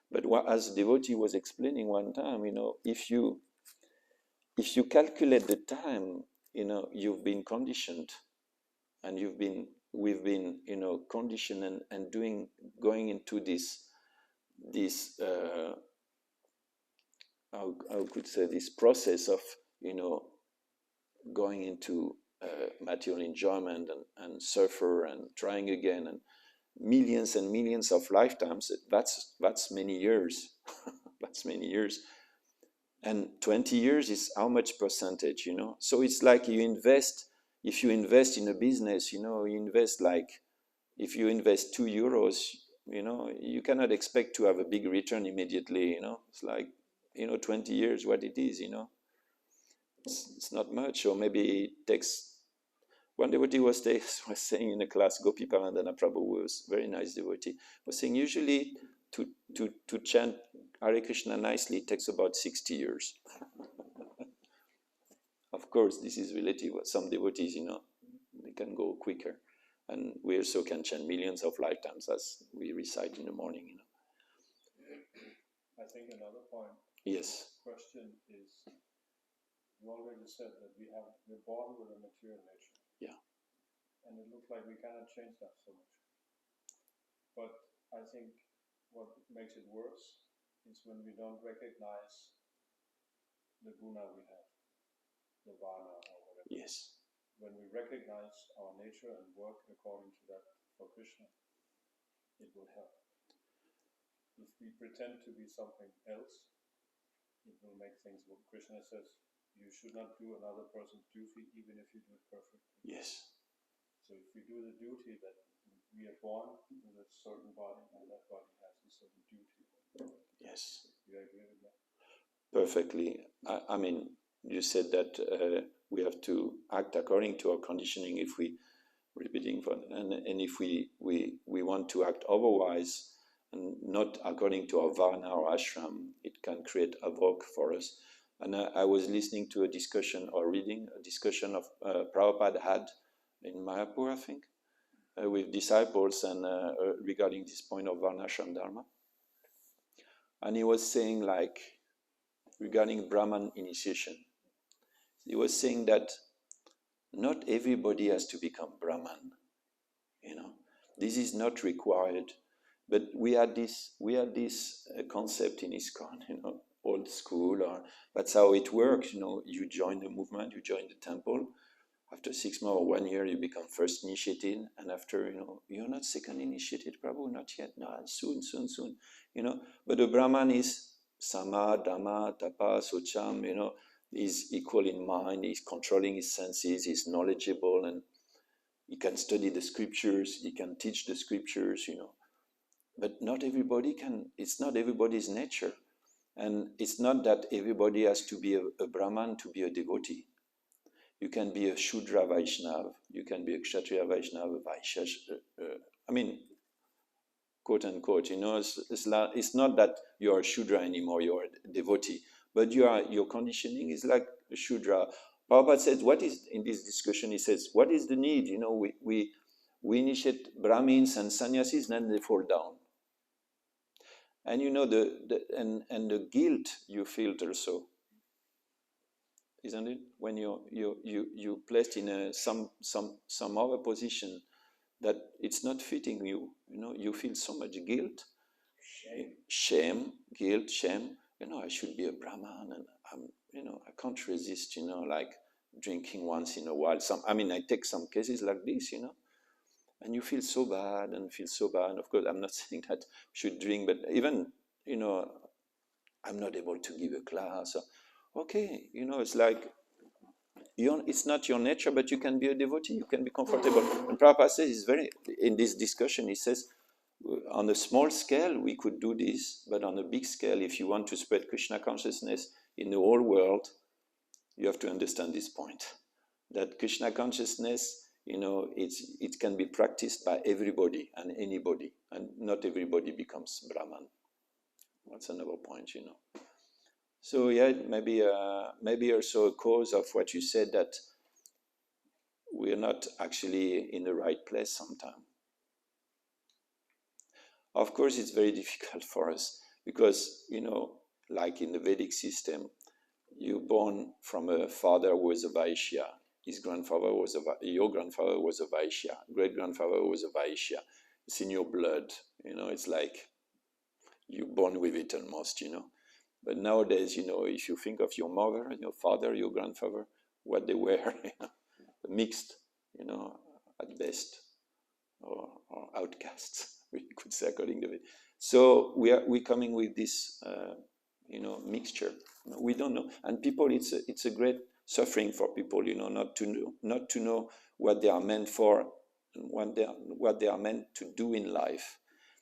But as devotee was explaining one time, if you calculate the time, you've been conditioned, and we've been, conditioned and going into this how could say, this process of, going into material enjoyment and suffer and trying again, and millions and millions of lifetimes. That's many years. That's many years. And 20 years is how much percentage, So it's like if you invest in a business, you invest like, if you invest 2 euros, you cannot expect to have a big return immediately, It's like, 20 years, what it is, It's not much, or maybe it takes. One devotee was saying in a class, Gopi Parandana Prabhu was very nice devotee, was saying usually to chant Hare Krishna nicely it takes about 60 years. Of course, this is relative. Some devotees, they can go quicker. And we also can chant millions of lifetimes as we recite in the morning, I think another point. Yes. Question is, you already said that we're born with a material nature. Yeah. And it looks like we cannot change that so much. But I think what makes it worse is when we don't recognize the guna we have, the vana or whatever. Yes. When we recognize our nature and work according to that for Krishna, it will help. If we pretend to be something else, it will make things work. Krishna says, you should not do another person's duty even if you do it perfectly. Yes. So if we do the duty that we are born with a certain body, and that body has a certain duty. Yes. Do you agree with that? Perfectly. I mean, you said that we have to act according to our conditioning if we repeating for, and if we want to act otherwise and not according to our varna or ashram, it can create havoc for us. And I was listening to a discussion or reading a discussion of Prabhupada had in Mayapur, I think, with disciples and regarding this point of varnashram dharma. And he was saying, like, regarding Brahman initiation, he was saying that not everybody has to become Brahman. This is not required. But we had this concept in ISKCON, old school, or that's how it works. You join the movement, you join the temple. After 6 months or 1 year, you become first initiated, and after, you're not second initiated, Prabhu, not yet. No, soon. But the Brahman is sama, dhamma, tapa, socham. He's equal in mind. He's controlling his senses. He's knowledgeable, and he can study the scriptures. He can teach the scriptures. But not everybody can. It's not everybody's nature. And it's not that everybody has to be a Brahman to be a devotee. You can be a Shudra Vaishnav, you can be a Kshatriya Vaishnav, a Vaishya. Quote unquote, it's not that you're a Shudra anymore, you're a devotee. But your conditioning is like a Shudra. Prabhupada says, what is, in this discussion, he says, what is the need? We initiate Brahmins and sannyasis, then they fall down. And the guilt you feel also, isn't it? When you placed in some other position that it's not fitting you, you feel so much guilt, shame, guilt, shame. I should be a Brahman, and I can't resist, like drinking once in a while. I take some cases like this, and you feel so bad and feel so bad. Of course, I'm not saying that you should drink, but even, I'm not able to give a class. Okay, it's like, it's not your nature, but you can be a devotee, you can be comfortable. And Prabhupada says, in this discussion, he says, on a small scale, we could do this, but on a big scale, if you want to spread Krishna consciousness in the whole world, you have to understand this point, that Krishna consciousness, it can be practiced by everybody and anybody, and not everybody becomes Brahman. That's another point, you know. So yeah, maybe also a cause of what you said, that we're not actually in the right place sometimes. Of course, it's very difficult for us because, you know, like in the Vedic system, you're born from a father who was a Vaishya. His grandfather was your grandfather was a Vaishya. Great grandfather was a Vaishya. It's in your blood, you know. It's like you're born with it almost, you know. But nowadays, you know, if you think of your mother, your father, your grandfather, what they were, you know, mixed, you know, at best, or outcasts, we could say, according to it. So we're coming with this, you know, mixture. We don't know, and people, it's a great suffering for people, you know, not to know what they are meant for, and what they are meant to do in life.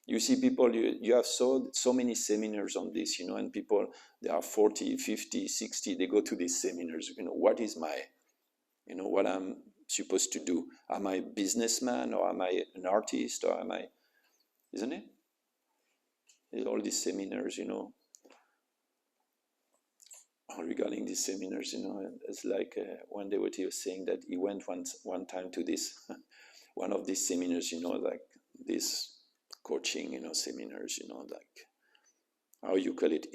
You see people, you have so many seminars on this, you know, and people, they are 40, 50, 60, they go to these seminars, you know, what is my, you know, what I'm supposed to do? Am I a businessman, or am I an artist, or am I, isn't it? All these seminars, you know, regarding these seminars, you know, it's like one devotee was saying that he went one time to this, one of these seminars, you know, like this coaching, you know, seminars, you know, like, how you call it,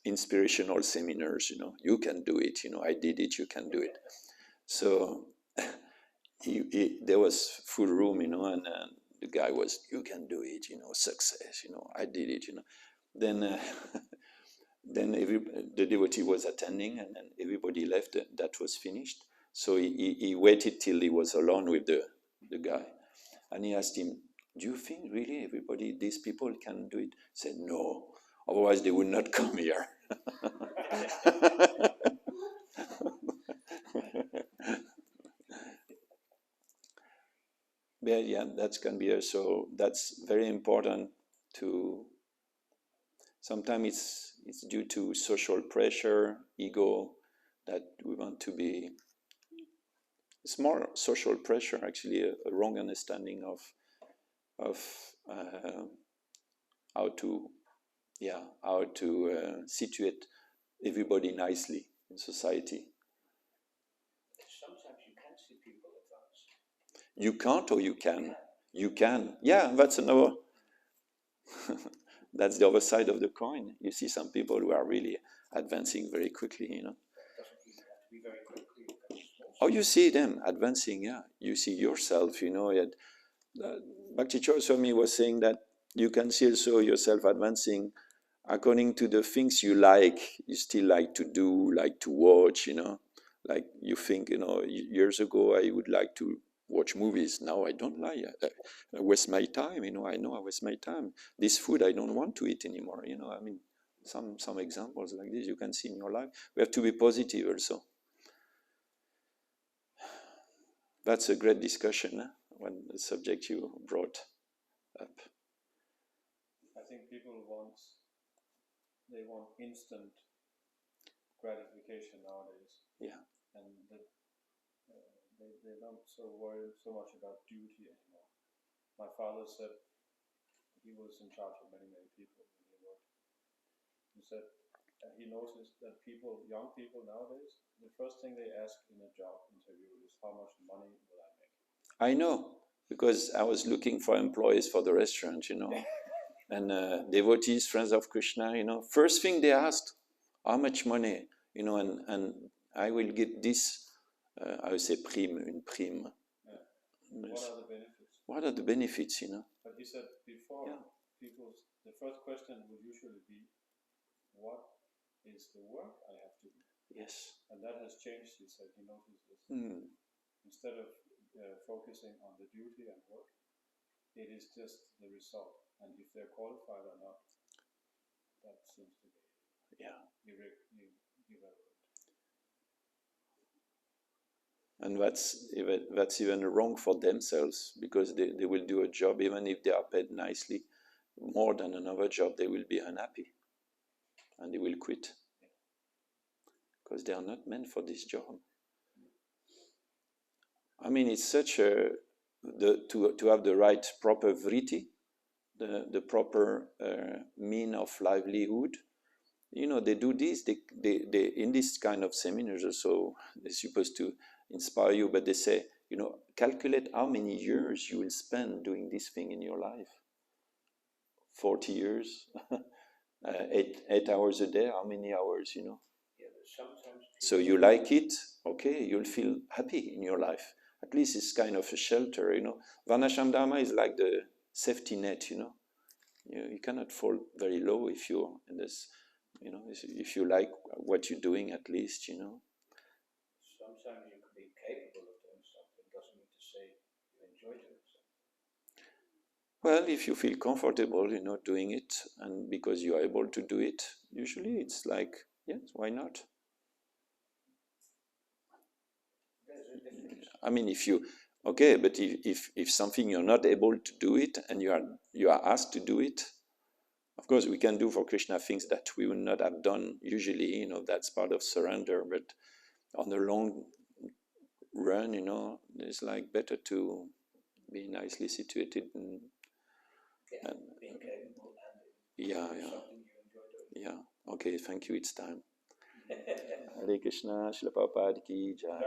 inspirational seminars, you know, you can do it, you know, I did it, you can do it. So there was full room, you know, and the guy was, you can do it, you know, success, you know, I did it, you know. Then then the devotee was attending, and then everybody left. That was finished. So he waited till he was alone with the guy, and he asked him, do you think really everybody, these people can do it? He said, no, otherwise they would not come here. But yeah, that can be also, that's very important to, sometimes it's due to social pressure, ego, that we want to be, it's more social pressure, actually, a wrong understanding of how to situate everybody nicely in society. Sometimes you can see people advance. You can't, or you can. You can. Yeah, that's another. That's the other side of the coin. You see some people who are really advancing very quickly, you know. It doesn't even have to be very quickly. Oh, you see them advancing, yeah. You see yourself, you know. Bhakti Swami was saying that you can see also yourself advancing according to the things you like. You still like to do, like to watch, you know. Like you think, you know, years ago I would like to watch movies. Now I don't like it. I waste my time, you know. I know I waste my time. This food I don't want to eat anymore, you know. I mean, some examples like this you can see in your life. We have to be positive also. That's a great discussion, when the subject you brought up. I think people want instant gratification nowadays. Yeah. And they don't worry so much about duty anymore. My father said, he was in charge of many people when he worked. He said he noticed that young people nowadays, the first thing they ask in a job interview is, how much money will I make? I know, because I was looking for employees for the restaurant, you know, and devotees, friends of Krishna, you know, first thing they asked, how much money, you know, and I will get this, I would say une prime. Yeah. What are the benefits? What are the benefits, you know? But he said before, the first question would usually be, what is the work I have to do? Yes. And that has changed, he said. He noticed this. Instead of focusing on the duty and work, it is just the result. And if they're qualified or not, that seems to be irrelevant. And that's even wrong for themselves, because they will do a job, even if they are paid nicely, more than another job, they will be unhappy. And they will quit. Because they are not meant for this job. I mean, it's such to have the right proper vritti, the proper mean of livelihood. You know, they do this, they in this kind of seminars also, they're supposed to inspire you, but they say, you know, calculate how many years you will spend doing this thing in your life. 40 years, 8 hours a day, how many hours, you know? Yeah, but sometimes So you like it, okay, you'll feel happy in your life. At least it's kind of a shelter, you know. Varnashram Dharma is like the safety net, you know. You cannot fall very low if you're in this, you know, if you like what you're doing, at least, you know. sometimes you can be capable of doing something, doesn't mean to say you enjoy doing something. Well, if you feel comfortable, you know, doing it, and because you are able to do it, usually it's like, yes, why not? There's a difference. I mean, if you, okay, but if something you're not able to do it and you are asked to do it, of course we can do for Krishna things that we would not have done usually, you know, that's part of surrender, but on the long run, you know, it's like better to be nicely situated and Being capable and yeah, doing yeah, something you enjoy doing. yeah. Okay, thank you, it's time. Hare Krishna, Srila Prabhupada ki jai.